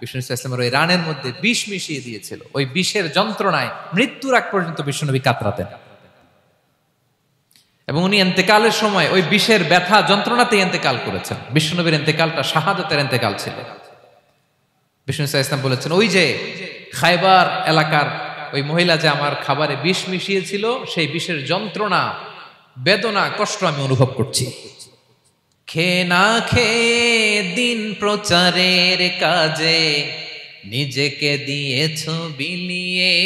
বিষ্ণু ইসলামের ওই রানের মধ্যে বিষ মিশিয়ে দিয়েছিল। ওই বিষের যন্ত্রণায় মৃত্যুর আগ পর্যন্ত বিষ্ণুনবী কাতরাতেন, এবং উনি ইন্তেকালের সময় ওই বিষের ব্যথা যন্ত্রণাতে ইন্তেকাল করেছেন। বিষ্ণুনবীর ইন্তেকালটা শাহাদাতের ইন্তেকাল ছিল। বিষ্ণু ইসলাম বলেছেন, ওই যে খায়বার এলাকার ওই মহিলা যে আমার খাবারে বিষ মিশিয়েছিল, সেই বিষের যন্ত্রণা, বেদনা, কষ্ট আমি অনুভব করছি। খেয়ে না খেয়ে দিন প্রচারের কাজে নিজেকে দিয়েছ বিলিয়ে,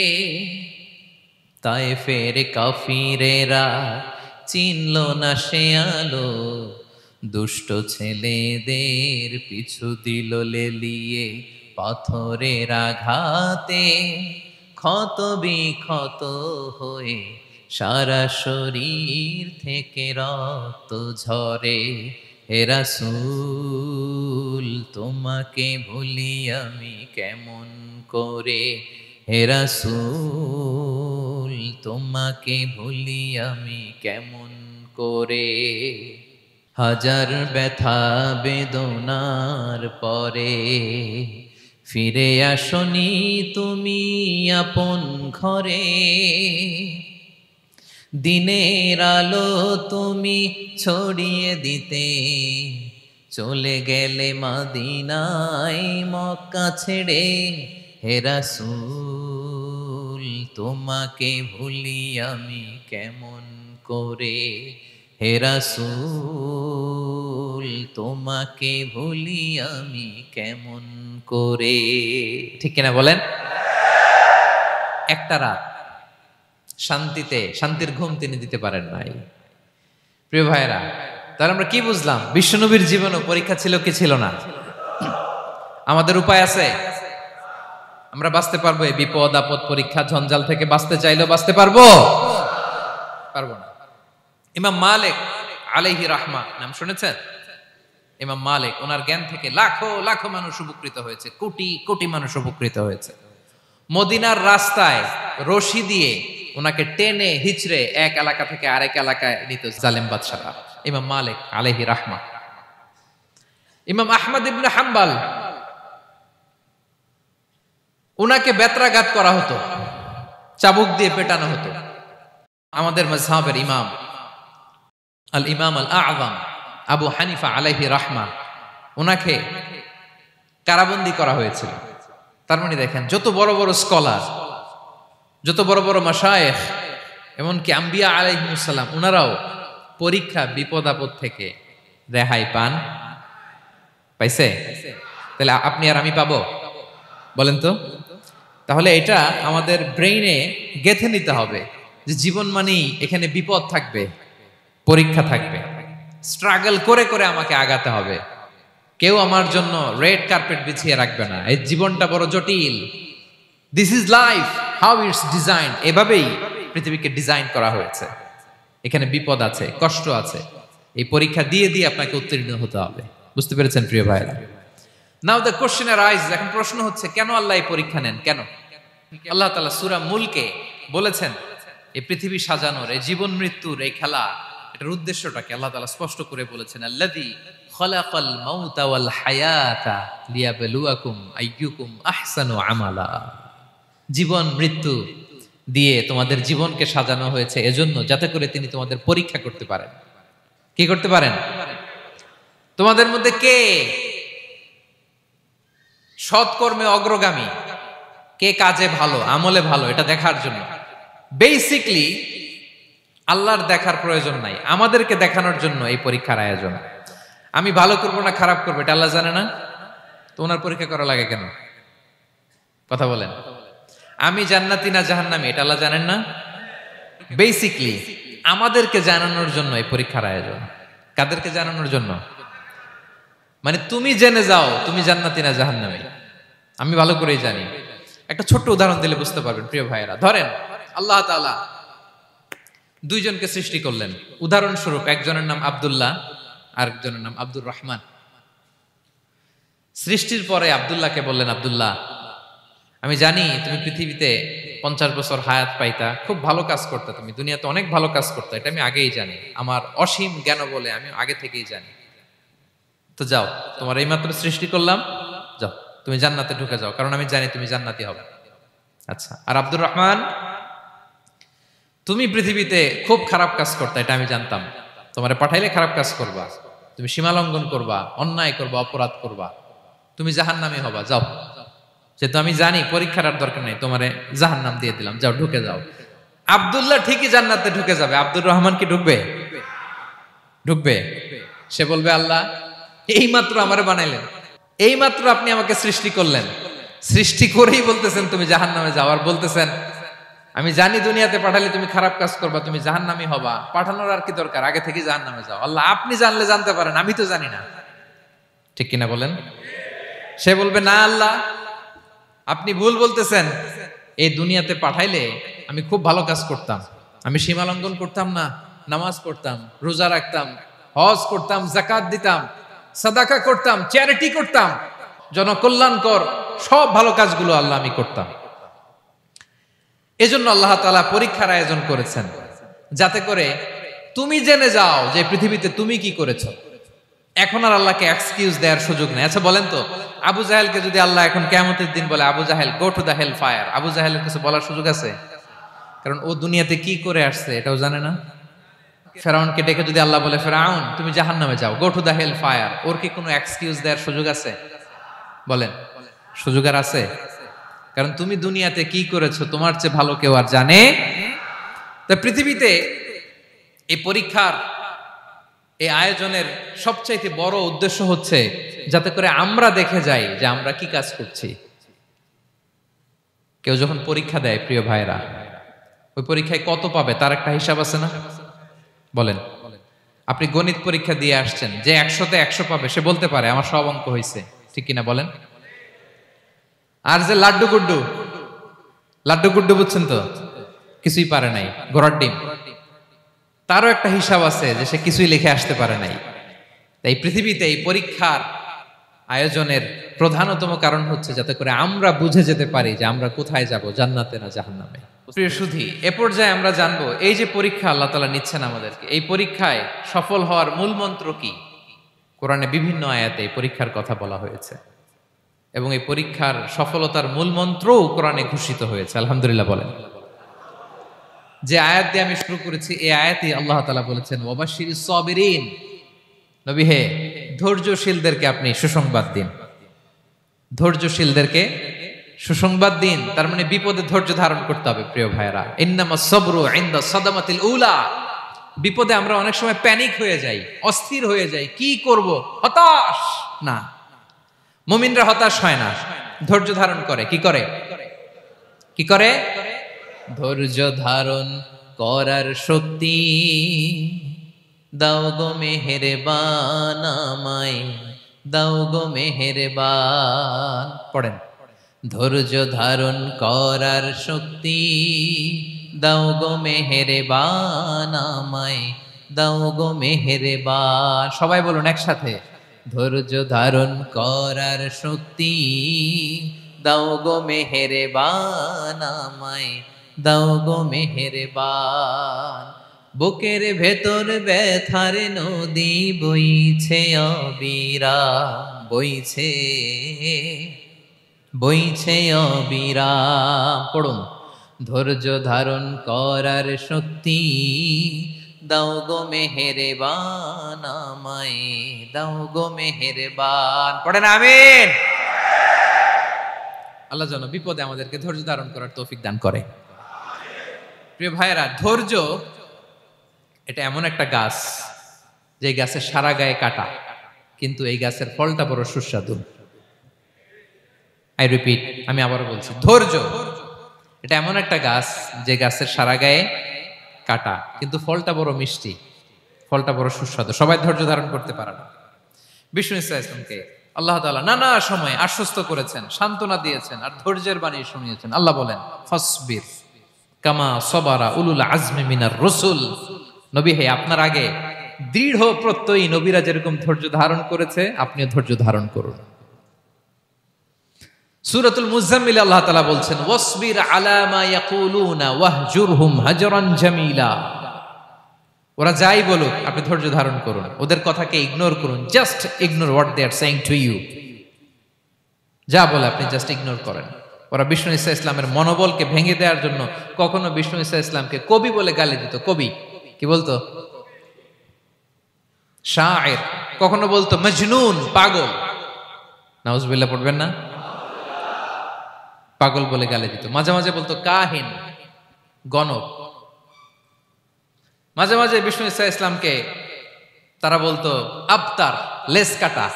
তায়েফের কাফিরেরা চিনল না সে আলো, দুষ্ট ছেলেদের পিছু দিল লেলিয়ে, পাথরের আঘাতে ক্ষত বিক্ষত হয়ে সারা শরীর থেকে রক্ত ঝরে। হে রাসূল তোমাকে ভুলি আমি কেমন করে, হে রাসূল তোমাকে ভুলি আমি কেমন করে। হাজার ব্যথা বেদনার পরে ফিরে আসনি তুমি আপন ঘরে, দিনের আলো তুমি ছড়িয়ে দিতে চলে গেলে মদিনায় মক্কা ছেড়ে। হে রাসূল তোমাকে ভুলি আমি কেমন করে, হে রাসূল তোমাকে ভুলি আমি কেমন করে। ঠিক কিনা বলেন? একটা রাত শান্তিতে, শান্তির ঘুম তিনি দিতে পারেন নাই। প্রিয় ভাইরা, তাহলে আমরা কি বুঝলাম? বিশ্বনবীর জীবনও পরীক্ষা ছিল কি ছিল না? আমাদের উপায় আছে? আমরা বাঁচতে পারবো এই বিপদ আপদ পরীক্ষা ঝঞ্ঝাল থেকে? বাঁচতে চাইলেও বাঁচতে পারবো? পারবো না। ইমাম মালিক আলাইহি রাহমা নাম শুনেছেন? ইমাম মালিক, ওনার জ্ঞান থেকে লাখো লাখো মানুষ উপকৃত হয়েছে, কোটি কোটি মানুষ উপকৃত হয়েছে। মদিনার রাস্তায় রশি দিয়ে ওনাকে টেনে হিচড়ে এক এলাকা থেকে আরেক এলাকায় নিত জালেম বাদশারা। ইমাম মালিক আলাইহি রাহমা। ইমাম আহমদ ইবনে হাম্বল, ওনাকে বেত্রাঘাত করা হতো, চাবুক দিয়ে পেটানো হতো। আমাদের মাযহাবের ইমাম আল ইমাম আল আযম আবু হানিফা আলাইহি রাহমা, ওনাকে কারাবন্দী করা হয়েছিল। তার মানে দেখেন, যত বড় বড় স্কলার, যত বড় বড় মাশায়েখ, এমনকি আম্বিয়া আলাইহিমুস সালাম, ওনারাও পরীক্ষা বিপদ আপদ থেকে রেহাই পান। পাইছে? তাহলে আপনি আর আমি পাবো? বলেন তো। তাহলে এটা আমাদের ব্রেইনে গেঁথে নিতে হবে যে জীবন মানেই এখানে বিপদ থাকবে, পরীক্ষা থাকবে, স্ট্রাগল করে করে আমাকে আগাতে হবে। কেউ আমার জন্য রেড কার্পেট বিছিয়ে রাখবে না। এই জীবনটা বড় জটিল। This is life, how it's design. এভাবেই পৃথিবীকে ডিজাইন করা হয়েছে। এখানে বিপদ আছে, কষ্ট আছে। এই পরীক্ষা দিয়ে দিয়ে আপনাকে উত্তীর্ণ হতে হবে। বুঝতে পেরেছেন প্রিয় ভাইরা? নাও দ্য কোশ্চেন অ্যারাইজ, এখন প্রশ্ন হচ্ছে, কেন আল্লাহ এই পরীক্ষা নেন? কেন? আল্লাহ তাআলা সূরা মুলকে বলেছেন, এই পৃথিবী সাজানোর, এই জীবন মৃত্যুর এই খেলা, এটার উদ্দেশ্যটাকে আল্লাহ তাআলা স্পষ্ট করে বলেছেন। আল্লাযী খালাকাল মাউতা ওয়াল হায়াতা লিয়াবলুয়াকুম আইয়ুকুম আহসানু আমালা। জীবন মৃত্যু দিয়ে তোমাদের জীবনকে সাজানো হয়েছে এজন্য, যাতে করে তিনি তোমাদের পরীক্ষা করতে পারেন। কি করতে পারেন? তোমাদের মধ্যে কে সৎকর্মে অগ্রগামী, কে কাজে ভালো, আমলে ভালো, এটা দেখার জন্য। বেসিকলি আল্লাহর দেখার প্রয়োজন নাই, আমাদেরকে দেখানোর জন্য এই পরীক্ষার আয়োজন। আমি ভালো করবো না খারাপ করবো এটা আল্লাহ জানে না, তো ওনার পরীক্ষা করা লাগে কেন? কথা বলেন। আমি জান্নাতি না জাহান্নামী এটা আল্লাহ জানেন না? বেসিকলি আমাদেরকে জানানোর জন্য এই পরীক্ষার আয়োজন। কাদেরকে জানানোর জন্য? মানে তুমি জেনে যাও তুমি জান্নাতি না জাহান্নামী। আমি ভালো করেই জানি। একটা ছোট্ট উদাহরণ দিলে বুঝতে পারবেন প্রিয় ভাইয়েরা। ধরেন আল্লাহ তাআলা দুইজনকে সৃষ্টি করলেন। উদাহরণস্বরূপ একজনের নাম আব্দুল্লাহ, আরেকজনের নাম আব্দুর রহমান। সৃষ্টির পরে আব্দুল্লাহকে বললেন, আব্দুল্লাহ আমি জানি তুমি পৃথিবীতে 50 বছর হায়াত পাইতা, খুব ভালো কাজ করতে, তুমি দুনিয়াতে অনেক ভালো কাজ করতে, এটা আমি আগেই জানি, আমার অসীম জ্ঞান বলে আমি আগে থেকেই জানি। তো যাও, তোমার এইমাত্র সৃষ্টি করলাম, যাও তুমি জান্নাতে ঢুকে যাও, কারণ আমি জানি তুমি জান্নাতি হবে। আচ্ছা, আর আব্দুর রহমান তুমি পৃথিবীতে খুব খারাপ কাজ করতে, এটা আমি জানতাম, তোমারে পাঠাইলে খারাপ কাজ করবা, তুমি সীমালঙ্ঘন করবা, অন্যায় করবা, অপরাধ করবা, তুমি জাহান্নামী হবা, যাও। যেহেতু আমি জানি পরীক্ষার আর দরকার নেই, তোমারে জাহান্নাম দিয়ে দিলাম, যাও ঢুকে যাও। আব্দুল্লাহ ঠিকই জান্নাতে ঢুকে যাবে, আব্দুর রহমান কি ঢুকবে? ঢুকবে। সে বলবে, আল্লাহ এইমাত্র আমারে বানাইলেন, এইমাত্র আপনি আমাকে সৃষ্টি করলেন, সৃষ্টি করেই বলতেছেন তুমি জাহান্নামে যাও, আর বলতেছেন আমি জানি দুনিয়াতে পাঠালে তুমি খারাপ কাজ করবা, তুমি জাহান্নামী হবা, পাঠানোর আর কি দরকার, আগে থেকে জাহান্নামে যাও। আল্লাহ আপনি জানলে জানতে পারেন, আমি তো জানি না। ঠিক কিনা বলেন? সে বলবে, না আল্লাহ আপনি ভুল বলতেছেন, এই দুনিয়াতে পাঠাইলে আমি খুব ভালো কাজ করতাম, আমি সীমালঙ্ঘন করতাম না, নামাজ পড়তাম, রোজা রাখতাম, হজ করতাম, যাকাত দিতাম, সাদাকা করতাম, চ্যারিটি করতাম, জনকল্যাণকর সব ভালো কাজগুলো আল্লাহ আমি করতাম। এজন্য আল্লাহ তাআলা পরীক্ষার আয়োজন করেছেন, যাতে করে তুমি জেনে যাও যে পৃথিবীতে তুমি কি করেছো। এখন আর আল্লাহকে এক্সকিউজ দেওয়ার সুযোগ নেই। আচ্ছা বলেন তো, আবু জাহেলকে যদি আল্লাহ এখন কিয়ামতের দিন বলে, আবু জাহেল go to the hell fire, আবু জাহেলের কিছু বলার সুযোগ আছে? কারণ ও দুনিয়াতে কি করে আসছে এটাও জানে না। ফেরাউনকে ডেকে যদি আল্লাহ বলে, ফেরাউন তুমি জাহান্নামে যাও, go to the hell fire, ওর কি কোনো এক্সকিউজ দেওয়ার সুযোগ আছে? বলেন, সুযোগ আর আছে? কারণ তুমি দুনিয়াতে কি করেছো তোমার চেয়ে ভালো কেউ আর জানে। তা পৃথিবীতে এই পরীক্ষার এই আয়োজনের সবচাইতে বড় উদ্দেশ্য হচ্ছে যাতে করে আমরা দেখে যাই যে আমরা কি কাজ করছি। কেউ যখন পরীক্ষা দেয় প্রিয় ভাইরা, ওই পরীক্ষায় কত পাবে তার একটা হিসাব আছে না? বলেন, আপনি গণিত পরীক্ষা দিয়ে আসছেন, যে 100-তে 100 পাবে সে বলতে পারে আমার সব অঙ্ক হয়েছে, ঠিক কিনা বলেন? আর যে লাড্ডু গুড্ডু বুঝছেন তো, কিছুই পারে নাই, ঘোড়ার ডিম, তারও একটা হিসাব আছে যে সে কিছুই লিখে আসতে পারে নাই। তাই পৃথিবীতে এই পরীক্ষার আয়োজনের প্রধানতম কারণ হচ্ছে যাতে করে আমরা বুঝে যেতে পারি যে আমরা কোথায় যাব, জান্নাতে না জাহান্নামে। প্রিয় সুধী, এ পর্যায়ে আমরা জানবো এই যে পরীক্ষা আল্লাহ তাআলা নিচ্ছেন আমাদেরকে, এই পরীক্ষায় সফল হওয়ার মূল মন্ত্র কি। কোরআনে বিভিন্ন আয়াতে এই পরীক্ষার কথা বলা হয়েছে এবং এই পরীক্ষার সফলতার মূল মন্ত্রও কোরআনে ঘোষিত হয়েছে। আলহামদুলিল্লাহ বলেন। যে আয়াত দিয়ে আমি শুরু করেছি, এই আয়াতে আল্লাহ তাআলা বলেছেন, ওয়াবাশশিরিস সাবিরিন, নবী হে ধৈর্যশীলদেরকে আপনি সুসংবাদ দিন, ধৈর্যশীলদেরকে সুসংবাদ দিন। তার মানে বিপদে ধৈর্য ধারণ করতে হবে প্রিয় ভাইরা। ইন্নামাস সাবরু ইনদা সাদামাতিল উলা, বিপদে আমরা অনেক সময় প্যানিক হয়ে যাই, অস্থির হয়ে যাই, কি করব, হতাশ না। মুমিনরা হতাশ হয় না, ধৈর্য ধারণ করে। কি করে? কি করে? ধৈর্য ধারণ করার শক্তি দাও গো মেহেরবান আমায়, দাও গো মেহেরবান। পড়েন, ধৈর্য ধারণ করার শক্তি দাও গো মেহেরবান আমায়, দাও গো মেহেরবান। সবাই বলুন একসাথে, ধৈর্য ধারণ করার শক্তি দাও গো মেহেরবান আমায়, দাও গো মেহেরবান। বুকের ভেতর ব্যথার নদী বইছে অবিরাম, বইছে অবিরাম। পড়ুন, ধৈর্য ধারণ করার শক্তি দাও গো মেহেরবান আমায়, দাও গো মেহেরবান। পড়েন আমিন। আল্লাহ যেন বিপদে আমাদেরকে ধৈর্য ধারণ করার তৌফিক দান করে। প্রিয় ভাইয়েরা, ধৈর্য এটা এমন একটা গাছ যে গাছের সারা গায়ে কাটা, কিন্তু এই গাছের ফলটা বড় সুস্বাদু। আই রিপিট, আমি আবারও বলছি, ধৈর্য এটা এমন একটা গাছ যে গাছের সারা গায়ে কাটা, কিন্তু ফলটা বড় মিষ্টি, ফলটা বড় সুস্বাদু। সবাই ধৈর্য ধারণ করতে পারে না। বিষ্ণু ইসলামকে আল্লাহ তাআলা নানা সময় আশ্বস্ত করেছেন, সান্ত্বনা দিয়েছেন, আর ধৈর্যের বাণী শুনিয়েছেন। আল্লাহ বলেন, ফাসবির কামা সবারা উলুল আজমি মিনার রসুল। নবী হে, আপনার আগে দৃঢ় প্রত্যয়ী নবীরা যেরকম ধৈর্য ধারণ করেছে, আপনিও ধৈর্য ধারণ করুন। সূরাতুল মুজাম্মিল আল্লাহ তাআলা বলছেন, ওয়াসবির আলা মা ইয়াকুলুনা ওয়াহজুরহুম হাজরান জামিলা। ওরা যাই বলুক, আপনি ধৈর্য ধারণ করুন, ওদের কথাকে ইগনোর করুন। Just ignore what they are saying to you. যা বলে আপনি জাস্ট ইগনোর করেন। ওরা বিষ্ণু ঈসা ইসলামের মনোবলকে ভেঙে দেওয়ার জন্য কখনো বিষ্ণু ঈসা ইসলামকে কবি বলে গালি দিত। কবি কি বলতো? শায়ের। কখনো বলতো মজনুন, পাগল। নাউজুবিল্লাহ পড়বেন না? পাগল বলে গালি দিত। মাঝে মাঝে বলতো কাহিন, গণক। মাঝে মাঝে বিষ্ণু ঈসা ইসলামকে তারা বলতো আবতার, লেস কাটা।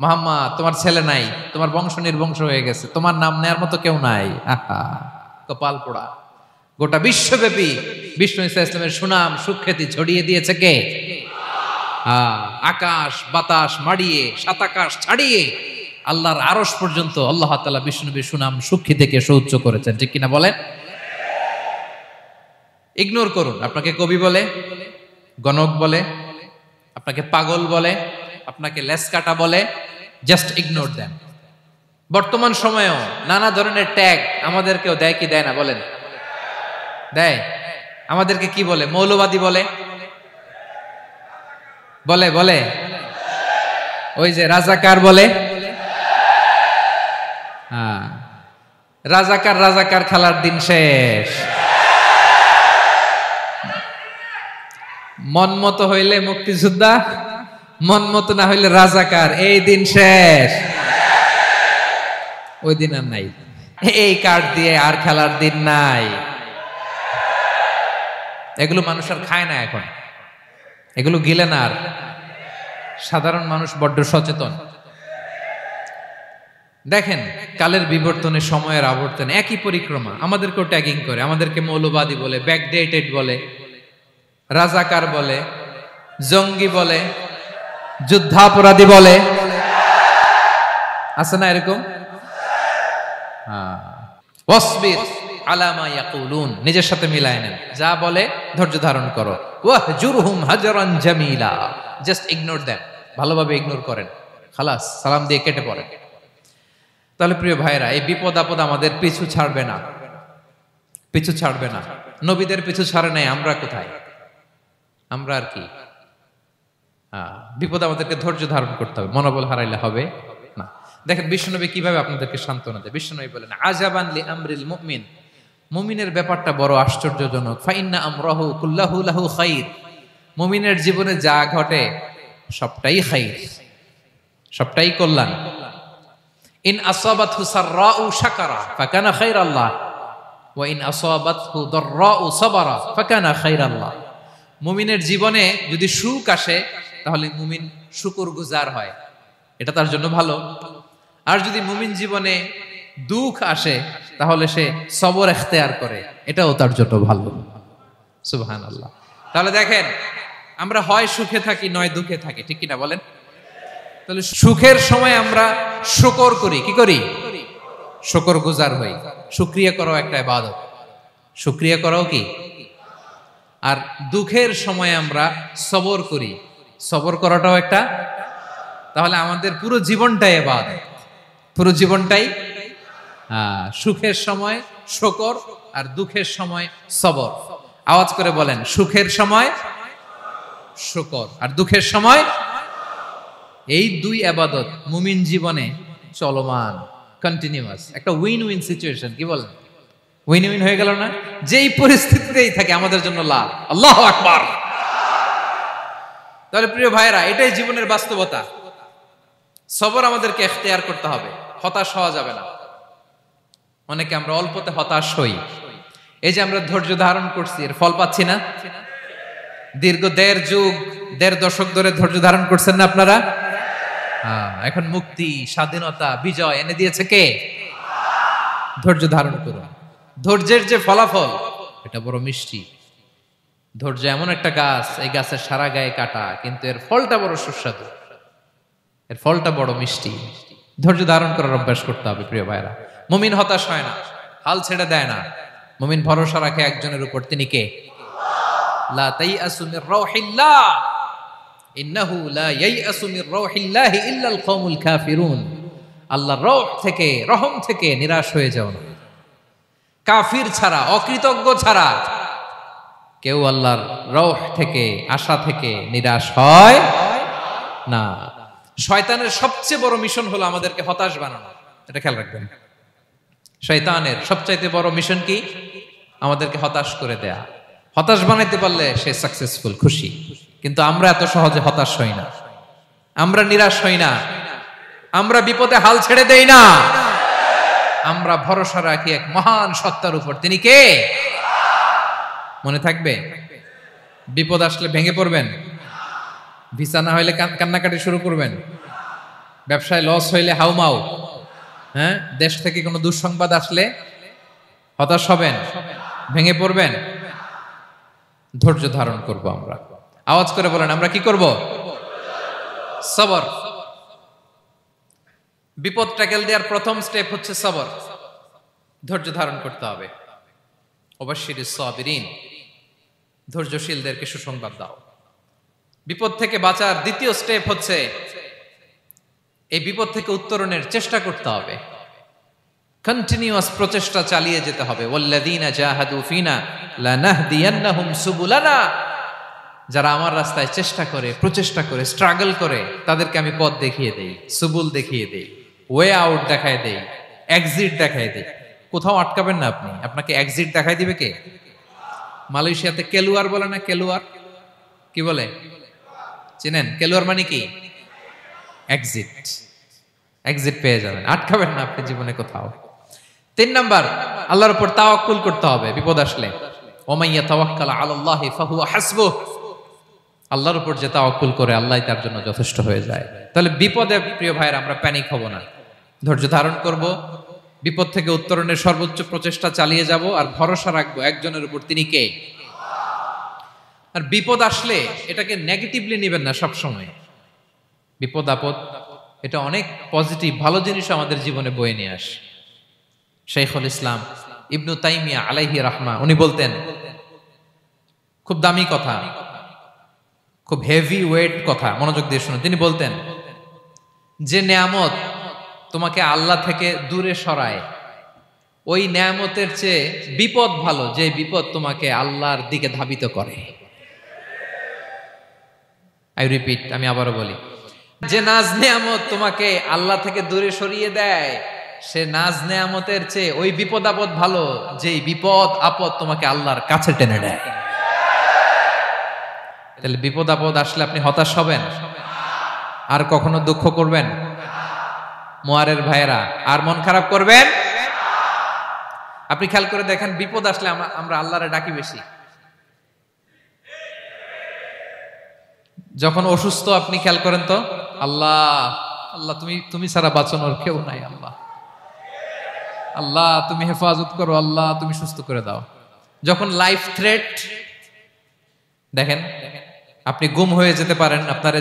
মুহাম্মদ, তোমার ছেলে নাই, তোমার বংশ নির্বংশ হয়ে গেছে, তোমার নাম নেয়ার মতো কেউ নাই। আহা, কপাল পোড়া। গোটা বিশ্বব্যাপী বিষ্ণু ঈসা ইসলামের সুনাম সুখ্যাতি ছড়িয়ে দিয়েছে কে? আকাশ বাতাস মাড়িয়ে, সাত আকাশ ছাড়িয়ে আল্লাহর আরশ পর্যন্ত আল্লাহ তাআলা বিষ্ণুনবীর সুনাম সুখ্যাতিকে সুউচ্চ করেছেন। ঠিক কিনা বলেন? ইগনোর করুন। আপনাকে কবি বলে, গণক বলে, আপনাকে পাগল বলে, আপনাকে লেসকাটা বলে, জাস্ট ইগনোর দেন। বর্তমান সময়েও নানা ধরনের ট্যাগ আমাদেরকেও দেয় কি দেয় না বলেন? দেয়। আমাদেরকে কি বলে? মৌলবাদী বলে, বলে বলে ওই যে রাজাকার বলে। হ্যাঁ, রাজাকার রাজাকার খেলার দিন শেষ। মন মতো হইলে মুক্তিযোদ্ধা, মন মতো না হইলে রাজাকার, এই দিন শেষ। ওই দিন আর নাই। এই কার্ড দিয়ে আর খেলার দিন নাই। এগুলো মানুষ আর খায় না এখন, এগুলো গিলে না আর। সাধারণ মানুষ বড্ড সচেতন। দেখেন, কালের বিবর্তনে, সময়ের আবর্তনে একই পরিক্রমা আমাদেরকেও ট্যাগিং করে। আমাদেরকে মৌলবাদী বলে, ব্যাকডেটেড বলে, রাজাকার বলে, জঙ্গি বলে, যুদ্ধাপরাধী বলে। আছে না এরকম? ওয়াসবির আলা মা ইয়াকুলুন, নিজের সাথে মিলায় নেন। যা বলে ধৈর্য ধারণ করো। ওয়াহজুরহুম হাজরান জামিলা, জাস্ট ইগনোর দেন, ভালোভাবে ইগনোর করেন, খালাস, সালাম দিয়ে কেটে পড়েন। তাহলে প্রিয় ভাইরা, এই বিপদ আপদ আমাদের পিছু ছাড়বে না, পিছু ছাড়বে না। নবীদের পিছু ছাড়ে নাই, আমরা কোথায়? আমরা আর কি? বিপদ আমাদেরকে ধৈর্য ধারণ করতে হবে, মনোবল হারাইলে হবে না। দেখেন বিশ্বনবী কিভাবে আপনাদেরকে সান্ত্বনা দেয়। বিশ্বনবী বলেন, আজাবান লি আমরিল মুমিন, মুমিনের ব্যাপারটা বড় আশ্চর্যজনক। ফাইন্না আমরাহু কুল্লাহু লাহু খাইর, মুমিনের জীবনে যা ঘটে সবটাই খাইর, সবটাই কল্যাণ। ইন আসাবাতহু সাররাউ শাকারা ফাকানা খাইরাল্লাহ ওয়া ইন আসাবাতহু দাররাউ সাবারা ফাকানা খাইরাল্লাহ। মুমিনের জীবনে যদি সুখ আসে তাহলে মুমিন শুকরগুজার হয়, এটা তার জন্য ভালো। আর যদি মুমিন জীবনে দুঃখ আসে তাহলে সে সবর ইখতিয়ার করে, এটাও তার জন্য ভালো। সুবহানাল্লাহ। তাহলে দেখেন, আমরা হয় সুখে থাকি নয় দুঃখে থাকি, ঠিক কিনা বলেন? তাহলে সুখের সময় আমরা শুকর করি, কি করি? শুকরগুজার হই। শুকরিয়া করাও একটা ইবাদত, শুকরিয়া করাও কি? আর দুঃখের সময় আমরা সবর করি, সবর করাটাও একটা। তাহলে আমাদের পুরো জীবনটাই ইবাদত, পুরো জীবনটাই। সুখের সময় শুকর আর দুঃখের সময় সবর। আওয়াজ করে বলেন, সুখের সময় শুকর আর দুঃখের সময়। এই দুই ইবাদত মুমিন জীবনে চলমান, কন্টিনিউয়াস, একটা উইন উইন সিচুয়েশন। কি বলেন? উইন উইন হয়ে গেল না? যেই পরিস্থিতিতেই থাকে আমাদের জন্য লাভ। আল্লাহু আকবার। তাহলে প্রিয় ভাইরা, এটাই জীবনের বাস্তবতা। সবর আমাদেরকে ইখতিয়ার করতে হবে, হতাশ হওয়া যাবে না। অনেকে আমরা অল্পতে হতাশ হই। এই যে আমরা ধৈর্য ধারণ করছি, এর ফল পাচ্ছি না? দীর্ঘ 1.5 দশক ধরে ধৈর্য ধারণ করছেন না আপনারা? এখন মুক্তি, স্বাধীনতা, বিজয় এনে দিয়েছে কে? ধৈর্য ধারণ করুন। ধৈর্যের যে ফলাফল, এটা বড় মিষ্টি। ধৈর্য এমন একটা গাছ, এই গাছের সারা গায়ে কাটা, কিন্তু এর ফলটা বড় সুস্বাদু, এর ফলটা বড় মিষ্টি। ধৈর্য ধারণ করার অভ্যাস করতে হবে প্রিয় ভাইরা। মুমিন হতাশ হয় না, হাল ছেড়ে দেয় না। মুমিন ভরসা রাখে একজনের উপর, তিনি কে? লা তাইআসু মির রাউহিল্লাহ ইন্নাহু লা ইয়াইআসু মির রাউহিল্লাহি ইল্লাল কওমুল কাফিরুন। আল্লাহর রহ থেকে, রহম থেকে নিরাশ হয়ে যাও না। কাফির ছাড়া, অকৃতজ্ঞ ছাড়া কেউ আল্লাহর রহ থেকে, আশা থেকে নিরাশ হয় না। শয়তানের সবচেয়ে বড় মিশন হলো আমাদেরকে হতাশ বানানো। এটা খেয়াল রাখবেন। শয়তানের সবচাইতে বড় মিশন কি? আমাদেরকে হতাশ করে দেয়া। হতাশ বানাইতে পারলে সে সাকসেসফুল, খুশি। কিন্তু আমরা এত সহজে হতাশ হই না, আমরা নিরাশ হই না, আমরা বিপদে হাল ছেড়ে দেই না। আমরা ভরসা রাখি এক মহান সত্তার উপর, তিনি কে? মনে থাকবে? বিপদ আসলে ভেঙে পড়বেন, ভিসা না হইলে কান্নাকাটি শুরু করবেন, ব্যবসায় লস হইলে হাউমাউ, হ্যাঁ, দেশ থেকে কোনো দুঃসংবাদ আসলে হতাশ হবেন, ভেঙে পড়বেন। ধৈর্য ধারণ করব আমরা। আওয়াজ করে বলেন, আমরা কি করব? সবর। বিপদ ট্যাকেল দেওয়ার প্রথম স্টেপ হচ্ছে সবর। ধৈর্য ধারণ করতে হবে। অবশ্যই সাবিরিন, ধৈর্যশীলদেরকে সুসংবাদ দাও। বিপদ থেকে বাঁচার দ্বিতীয় স্টেপ হচ্ছে এই বিপদ থেকে উত্তরণের চেষ্টা করতে হবে। কন্টিনিউয়াস প্রচেষ্টা চালিয়ে যেতে হবে। ওয়াল্লাযীনা জাহাদু ফিনা লানাহদিয়ান্নাহুম সুবুলানা। যারা আমার রাস্তায় চেষ্টা করে, প্রচেষ্টা করে, স্ট্রাগল করে, তাদেরকে আমি পথ দেখিয়ে দেই, সুবুল দেখিয়ে দেই, ওয়ে আউট দেখায় দেই, এক্সিট দেখায় দেই। কোথাও আটকাবেন না আপনি, আপনাকে এক্সিট দেখায় দিবে কে? মালয়েশিয়াতে কেলুয়ার বলে না? কেলুয়ার কি বলে চেনেন? কেলুয়ার মানে কি? এক্সিট। এক্সিট পেয়ে যাবেন, আটকাবেন না আপনি জীবনে কোথাও। 3 নাম্বার, আল্লাহর উপর তাওয়াক্কুল করতে হবে বিপদ আসলে। ওমাইয়া তাওয়াক্কাল আলাল্লাহি ফাহুয়া হাসবুহ। আল্লাহর উপর যে তাওয়াক্কুল করে, আল্লাহই তার জন্য যথেষ্ট হয়ে যায়। তাহলে বিপদে প্রিয় ভাইরা আমরা প্যানিক হব না, ধৈর্য ধারণ করব, বিপদ থেকে উত্তরণের সর্বোচ্চ প্রচেষ্টা চালিয়ে যাব, আর ভরসা রাখবো একজনের উপর, তিনি কে? আর বিপদ আসলে এটাকে নেগেটিভলি নেবেন না সব সময়। বিপদ আপদ এটা অনেক পজিটিভ, ভালো জিনিস আমাদের জীবনে বয়ে নিয়ে আসে। শাইখুল ইসলাম ইবনু তাইমিয়া আলাইহি রাহমা, উনি বলতেন, খুব দামি কথা, খুব হেভি ওয়েট কথা, মনোযোগ দিয়ে শুনুন। তিনি বলতেন, যে নেয়ামত তোমাকে আল্লাহ থেকে দূরে সরায়, ওই নেয়ামতের চেয়ে বিপদ ভালো, যে বিপদ তোমাকে আল্লাহর দিকে ধাবিত করে। আই রিপিট, আমি আবারও বলি, যে নাজ নেয়ামত তোমাকে আল্লাহ থেকে দূরে সরিয়ে দেয়, সে নাজ নেয়ামতের চেয়ে ওই বিপদ আপদ ভালো, যে বিপদ আপদ তোমাকে আল্লাহর কাছে টেনে নেয়। তাহলে বিপদ আপদ আসলে আপনি হতাশ হবেন? আর কখনো দুঃখ করবেন? মোয়ারের ভাইয়েরা, আর মন খারাপ করবেন? আপনি খেয়াল করে দেখেন, বিপদ আসলে আমরা আল্লাহরে ডাকি বেশি। যখন অসুস্থ আপনি খেয়াল করেন তো, আল্লাহ আল্লাহ তুমি ছাড়া বাঁচানোর কেউ নাই, আল্লাহ আল্লাহ তুমি হেফাজত করো, আল্লাহ তুমি সুস্থ করে দাও। যখন লাইফ থ্রেট, দেখেন আপনি গুম হয়ে যেতে পারেন, আপনার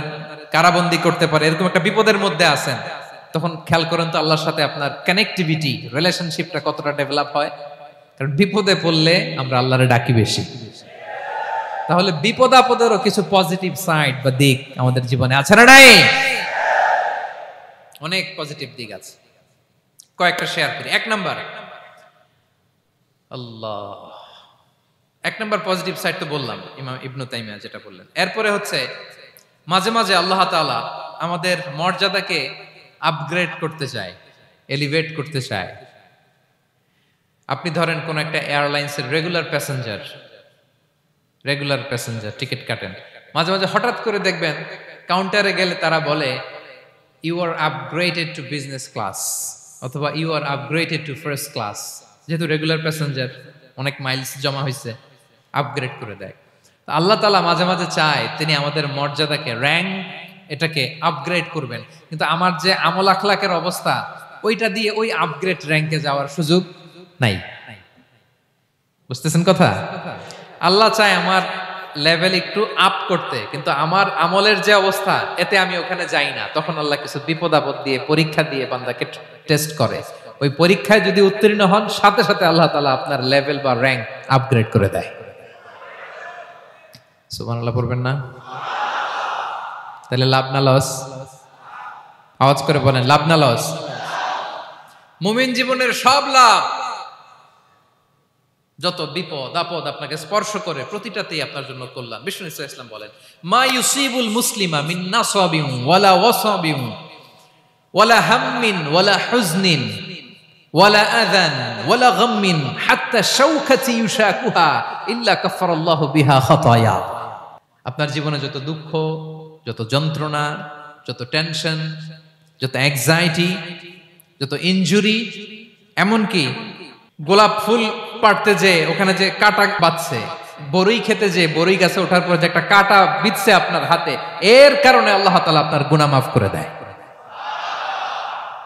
কারাবন্দি করতে পারে, এরকম একটা বিপদের মধ্যে আছেন, তখন খেয়াল করেন তো আল্লাহর সাথে আপনার কানেক্টিভিটি, রিলেশনশিপটা কতটা ডেভেলপ হয়। কারণ বিপদে পড়লে আমরা আল্লাহরে ডাকি বেশি। তাহলে বিপদ আপদেরও কিছু পজিটিভ সাইড বা দিক আমাদের জীবনে আছে না নাই? অনেক পজিটিভ দিক আছে, কয়েকটা শেয়ার করি। 1 নাম্বার, আল্লাহ, 1 নাম্বার পজিটিভ সাইড তো বললাম, ইমাম ইবনু তাইমিয়া যেটা বললেন। এরপরে হচ্ছে মাঝে মাঝে আল্লাহ তাআলা আমাদের মর্যাদাকে আপগ্রেড করতে চায়, এলিভেট করতে চায়। আপনি ধরেন কোন একটা এয়ারলাইন্সের রেগুলার প্যাসেঞ্জার টিকিট কাটেন, মাঝে মাঝে হঠাৎ করে দেখবেন কাউন্টারে গেলে তারা বলে you are upgraded to business class অথবা you are upgraded to first class. যেহেতু রেগুলার প্যাসেঞ্জার, অনেক মাইলস জমা হয়েছে, আপগ্রেড করে দেয়। আল্লাহ তাআলা মাঝে মাঝে চায় তিনি আমাদের মর্যাদাকে, র্যাঙ্ক এটাকে আপগ্রেড করবেন, কিন্তু আমার যে আমল আখলাকের অবস্থা ওইটা দিয়ে ওই আপগ্রেড র্যাঙ্কে যাওয়ার সুযোগ নাই। বুঝতেছেন কথা? আল্লাহ চায় আমার লেভেল একটু আপ করতে, কিন্তু আমার আমলের যে অবস্থা এতে আমি ওখানে যাই না। তখন আল্লাহ কিছু বিপদ আপদ দিয়ে, পরীক্ষা দিয়ে বান্দাকে টেস্ট করে। ওই পরীক্ষায় যদি উত্তীর্ণ হন, সাথে সাথে আল্লাহ তাআলা আপনার লেভেল বা র্যাঙ্ক আপগ্রেড করে দেয়। সুবহানাল্লাহ পড়বেন না? তাহলে লাভ না লস? আওয়াজ করে বলেন, লাভ না লস? মুমিন জীবনের সব লাভ। যত বিপদ আপদ আপনাকে স্পর্শ করে প্রতিটাতেই আপনার জন্য কল্যাণ। বিষ্ণু ইসলাম বলেন, মা ইউসিবুল মুসলিমা মিন নাসাবিন ওয়ালা ওয়াসাবিন ওয়ালা হাম্মিন ওয়ালা হুজনিন ওয়ালা আযান ওয়ালা গাম্মিন হাত্তা শাওকাতি ইউশাকুহা ইল্লা কাফারাল্লাহু বিহা খাতায়া। আপনার জীবনে যত দুঃখ, যত যন্ত্রণা, যত টেনশন, যত অ্যাংজাইটি, যত ইনজুরি, এমনকি গোলাপ ফুল পাড়তে যে ওখানে যে কাঁটা বাঁধছে, বরই খেতে যে বরই গাছে ওঠার পর যে একটা কাঁটা বিঁধছে আপনার হাতে, এর কারণে আল্লাহ তাআলা আপনার গুনাহ মাফ করে দেয়।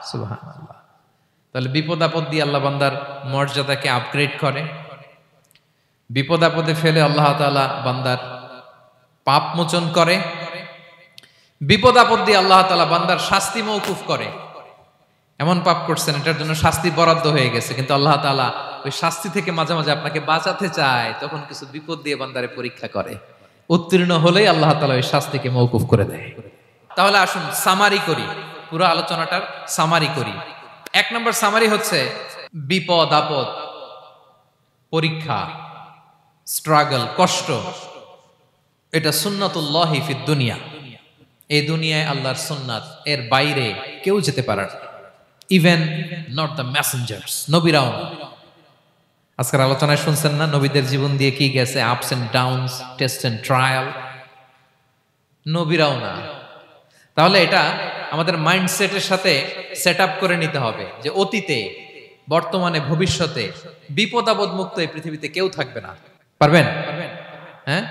সুবহানাল্লাহ। তাহলে বিপদ আপদ দিয়ে আল্লাহ বান্দার মর্যাদাকে আপগ্রেড করে। বিপদ আপদে ফেলে আল্লাহ তাআলা বান্দার পাপ মোচন করে। বিপদ আপদ দিয়ে আল্লাহ তাআলা বান্দার শাস্তি মওকুফ করে। এমন পাপ করছেন এটার জন্য শাস্তি বরাদ্দ হয়ে গেছে, কিন্তু আল্লাহ তাআলা ওই শাস্তি থেকে মাঝে মাঝে আপনাকে বাঁচাতে চায়, তখন কিছু বিপদ দিয়ে বান্দারে পরীক্ষা করে। উত্তীর্ণ হলেই আল্লাহ তাআলা ওই শাস্তিকে মওকুফ করে দেয়। তাহলে আসুন সামারি করি, পুরো আলোচনাটার সামারি করি। এক নম্বর সামারি হচ্ছে বিপদ আপদ, পরীক্ষা, স্ট্রাগল, কষ্ট, এটা সুন্নাতুল্লাহি ফিদ দুনিয়া। এই দুনিয়ায় আল্লাহর সুন্নাত, এর বাইরে কেউ যেতে পারে না, ইভেন নট দ্য মেসেঞ্জার্স, নবীরাও না। আজকের আলোচনায় শুনছেন না নবীদের জীবন দিয়ে কি গেছে, ups and downs, test and trial, নবীরাও না। তাহলে এটা আমাদের মাইন্ডসেটের সাথে সেট আপ করে নিতে হবে যে অতীতে, বর্তমানে, ভবিষ্যতে বিপদ আপদ মুক্ত এই পৃথিবীতে কেউ থাকবে না। পারবেন? হ্যাঁ,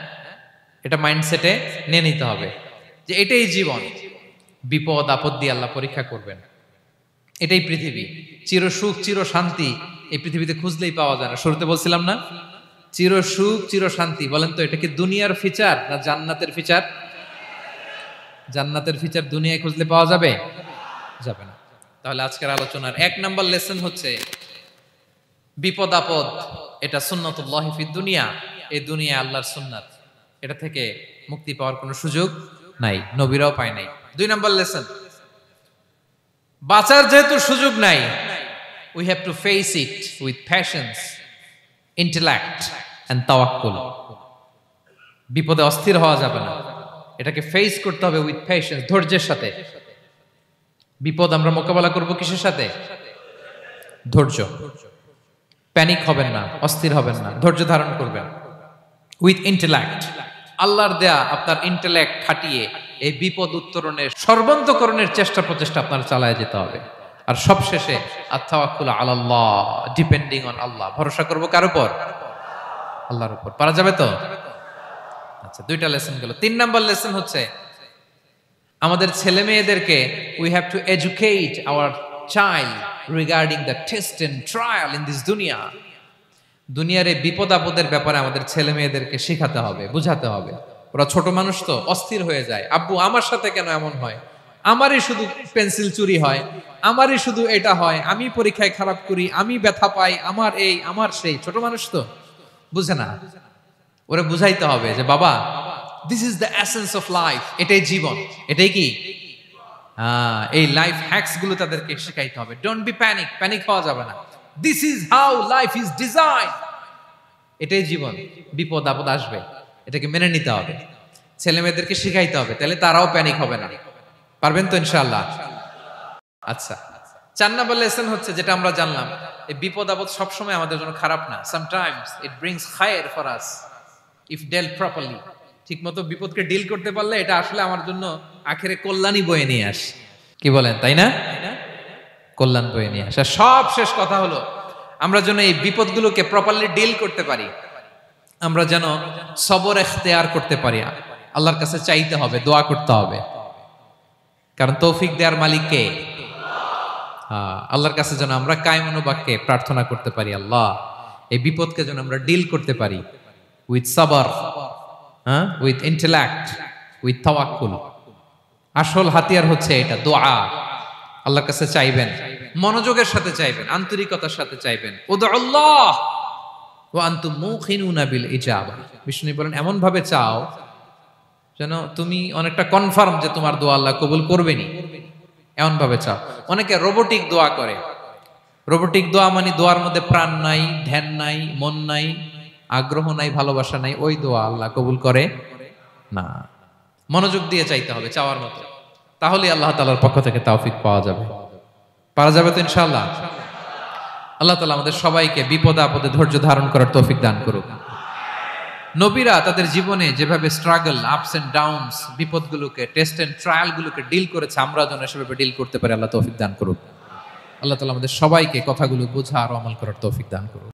এটা মাইন্ডসেটে নিয়ে নিতে হবে যে এটাই জীবন, বিপদ আপদ দিয়ে আল্লাহ পরীক্ষা করবেন। এটাই পৃথিবী। চির সুখ চির শান্তি এই পৃথিবীতে খুঁজলেই পাওয়া যায় না। শুরুতে বলছিলাম না, চির সুখ চির শান্তি। বলেন তো এটা কি দুনিয়ার ফিচার না জান্নাতের ফিচার? জান্নাতের ফিচার দুনিয়ায় খুঁজলে পাওয়া যাবে? যাবে না। তাহলে আজকের আলোচনার এক নাম্বার লেসন হচ্ছে বিপদ আপদ এটা সুন্নাতুল্লাহি ফিদ দুনিয়া। এই দুনিয়া আল্লাহর সুন্নাত, এটা থেকে মুক্তি পাওয়ার কোনো সুযোগ নাই, নবীরাও পায় নাই। দুই নাম্বার লেসন, বাঁচার যেহেতু সুযোগ নাই, we have to face it with patience, intellect and tawakkul. বিপদে অস্থির হওয়া যাবে না, এটাকে ফেস করতে হবে উইথ পেশেন্স, ধৈর্যের সাথে। বিপদ আমরা মোকাবেলা করব কিসের সাথে? ধৈর্য। প্যানিক হবেন না, অস্থির হবেন না, ধৈর্য ধারণ করবেন উইথ ইন্টেলেক্ট। আল্লাহর দেয়া আপনার ইন্টেলেক্ট খাটিয়ে এই বিপদ উত্তরণের সর্বান্তকরণের চেষ্টা প্রচেষ্টা আপনার চালায় যেতে হবে। আর সবশেষে আত-তাওয়াক্কুল আলাল্লাহ, ডিপেন্ডিং অন আল্লাহ, ভরসা করব কার উপর? আল্লাহর উপর। পারা যাবে তো? আচ্ছা, দুইটা লেসন গেল। তিন নাম্বার লেসন হচ্ছে আমাদের ছেলে মেয়েদেরকে we have to educate our child regarding the test and trial in this দুনিয়া। দুনিয়ার এই বিপদ আপদের ব্যাপারে আমাদের ছেলে মেয়েদেরকে শেখাতে হবে, বুঝাতে হবে। ওরা ছোট মানুষ তো অস্থির হয়ে যায়, আব্বু আমার সাথে কেন এমন হয়, আমারই শুধু পেন্সিল চুরি হয়, আমারই শুধু এটা হয়, আমি পরীক্ষায় খারাপ করি, আমি ব্যথা পাই, আমার এই আমার সেই। ছোট মানুষ তো বুঝে না। ওরা বুঝাইতে হবে যে বাবা, this is the essence of life, এটাই জীবন। এটাই কি এই লাইফ হ্যাকস গুলো তাদেরকে শেখাইতে হবে। ডোন্ট বি প্যানিক, প্যানিক হওয়া যাবে না। This is how life is design, এটাই জীবন। বিপদ আপদ আসবে, এটাকে মেনে নিতে হবে, ছেলে মেয়েদেরকে শিখাইতে হবে, তাহলে তারাও প্যানিক হবে না। পারবেন তো ইনশাআল্লাহ? আচ্ছা, 4 নম্বর লেসন হচ্ছে যেটা আমরা জানলাম, এই বিপদ আপদ সবসময় আমাদের জন্য খারাপ না। সামটাইমস ইট ব্রিংস খায়ের for us if dealt properly. ঠিক মতো বিপদকে ডিল করতে পারলে এটা আসলে আমার জন্য আখেরে কল্যাণই বয়ে নিয়ে আসে। কি বলেন, তাই না? কল্যাণ বয়ে নিয়ে আসে। সব শেষ কথা হলো, আমরা যেন এই বিপদগুলোকে প্রপারলি ডিল করতে পারি, আমরা যেন সবর ইখতিয়ার করতে পারি। আল্লাহর কাছে চাইতে হবে, দোয়া করতে হবে, কারণ তৌফিক দেওয়ার মালিক কে? আল্লাহর কাছে যেন আমরা কায়মনোবাক্যে প্রার্থনা করতে পারি, আল্লাহ এই বিপদকে যেন আমরা ডিল করতে পারি উইথ সাবর, উইথ ইন্টেলেক্ট, উইথ তাওয়াক্কুল। আসল হাতিয়ার হচ্ছে এটা, দোয়া। আল্লাহর কাছে চাইবেন, মনোযোগের সাথে চাইবেন, আন্তরিকতার সাথে চাইবেন। উদউল্লাহ ওয়া আনতুম মুখিনুনা বিল ইজাবা। বিষ্ণু বলেন এমন ভাবে চাও যেন তুমি অনেকটা কনফার্ম যে তোমার দোয়া আল্লাহ কবুল করবেনই, এমন ভাবে চাও। অনেকে রোবোটিক দোয়া করে। রোবোটিক দোয়া মানে দোয়ার মধ্যে প্রাণ নাই, ধ্যান নাই, মন নাই, আগ্রহ নাই, ভালোবাসা নাই। ওই দোয়া আল্লাহ কবুল করে না। মনোযোগ দিয়ে চাইতে হবে চাওয়ার মতো, তাহলে আল্লাহ তাআলার পক্ষ থেকে তৌফিক পাওয়া যাবে। পারা যাবে তো ইনশাআল্লাহ। আল্লাহ তাআলা আমাদের সবাইকে বিপদে আপদে ধৈর্য ধারণ করার তৌফিক দান করুক। নবীরা তাদের জীবনে যেভাবে স্ট্রাগল, আপস এন্ড ডাউনস, বিপদগুলোকে, টেস্ট এন্ড ট্রায়ালগুলোকে ডিল করেছে, আমরা যেন সেভাবে ডিল করতে পারি। আল্লাহ তৌফিক দান করুক। আল্লাহ তাআলা আমাদের সবাইকে কথাগুলো বোঝা আর আমল করার তৌফিক দান করুক।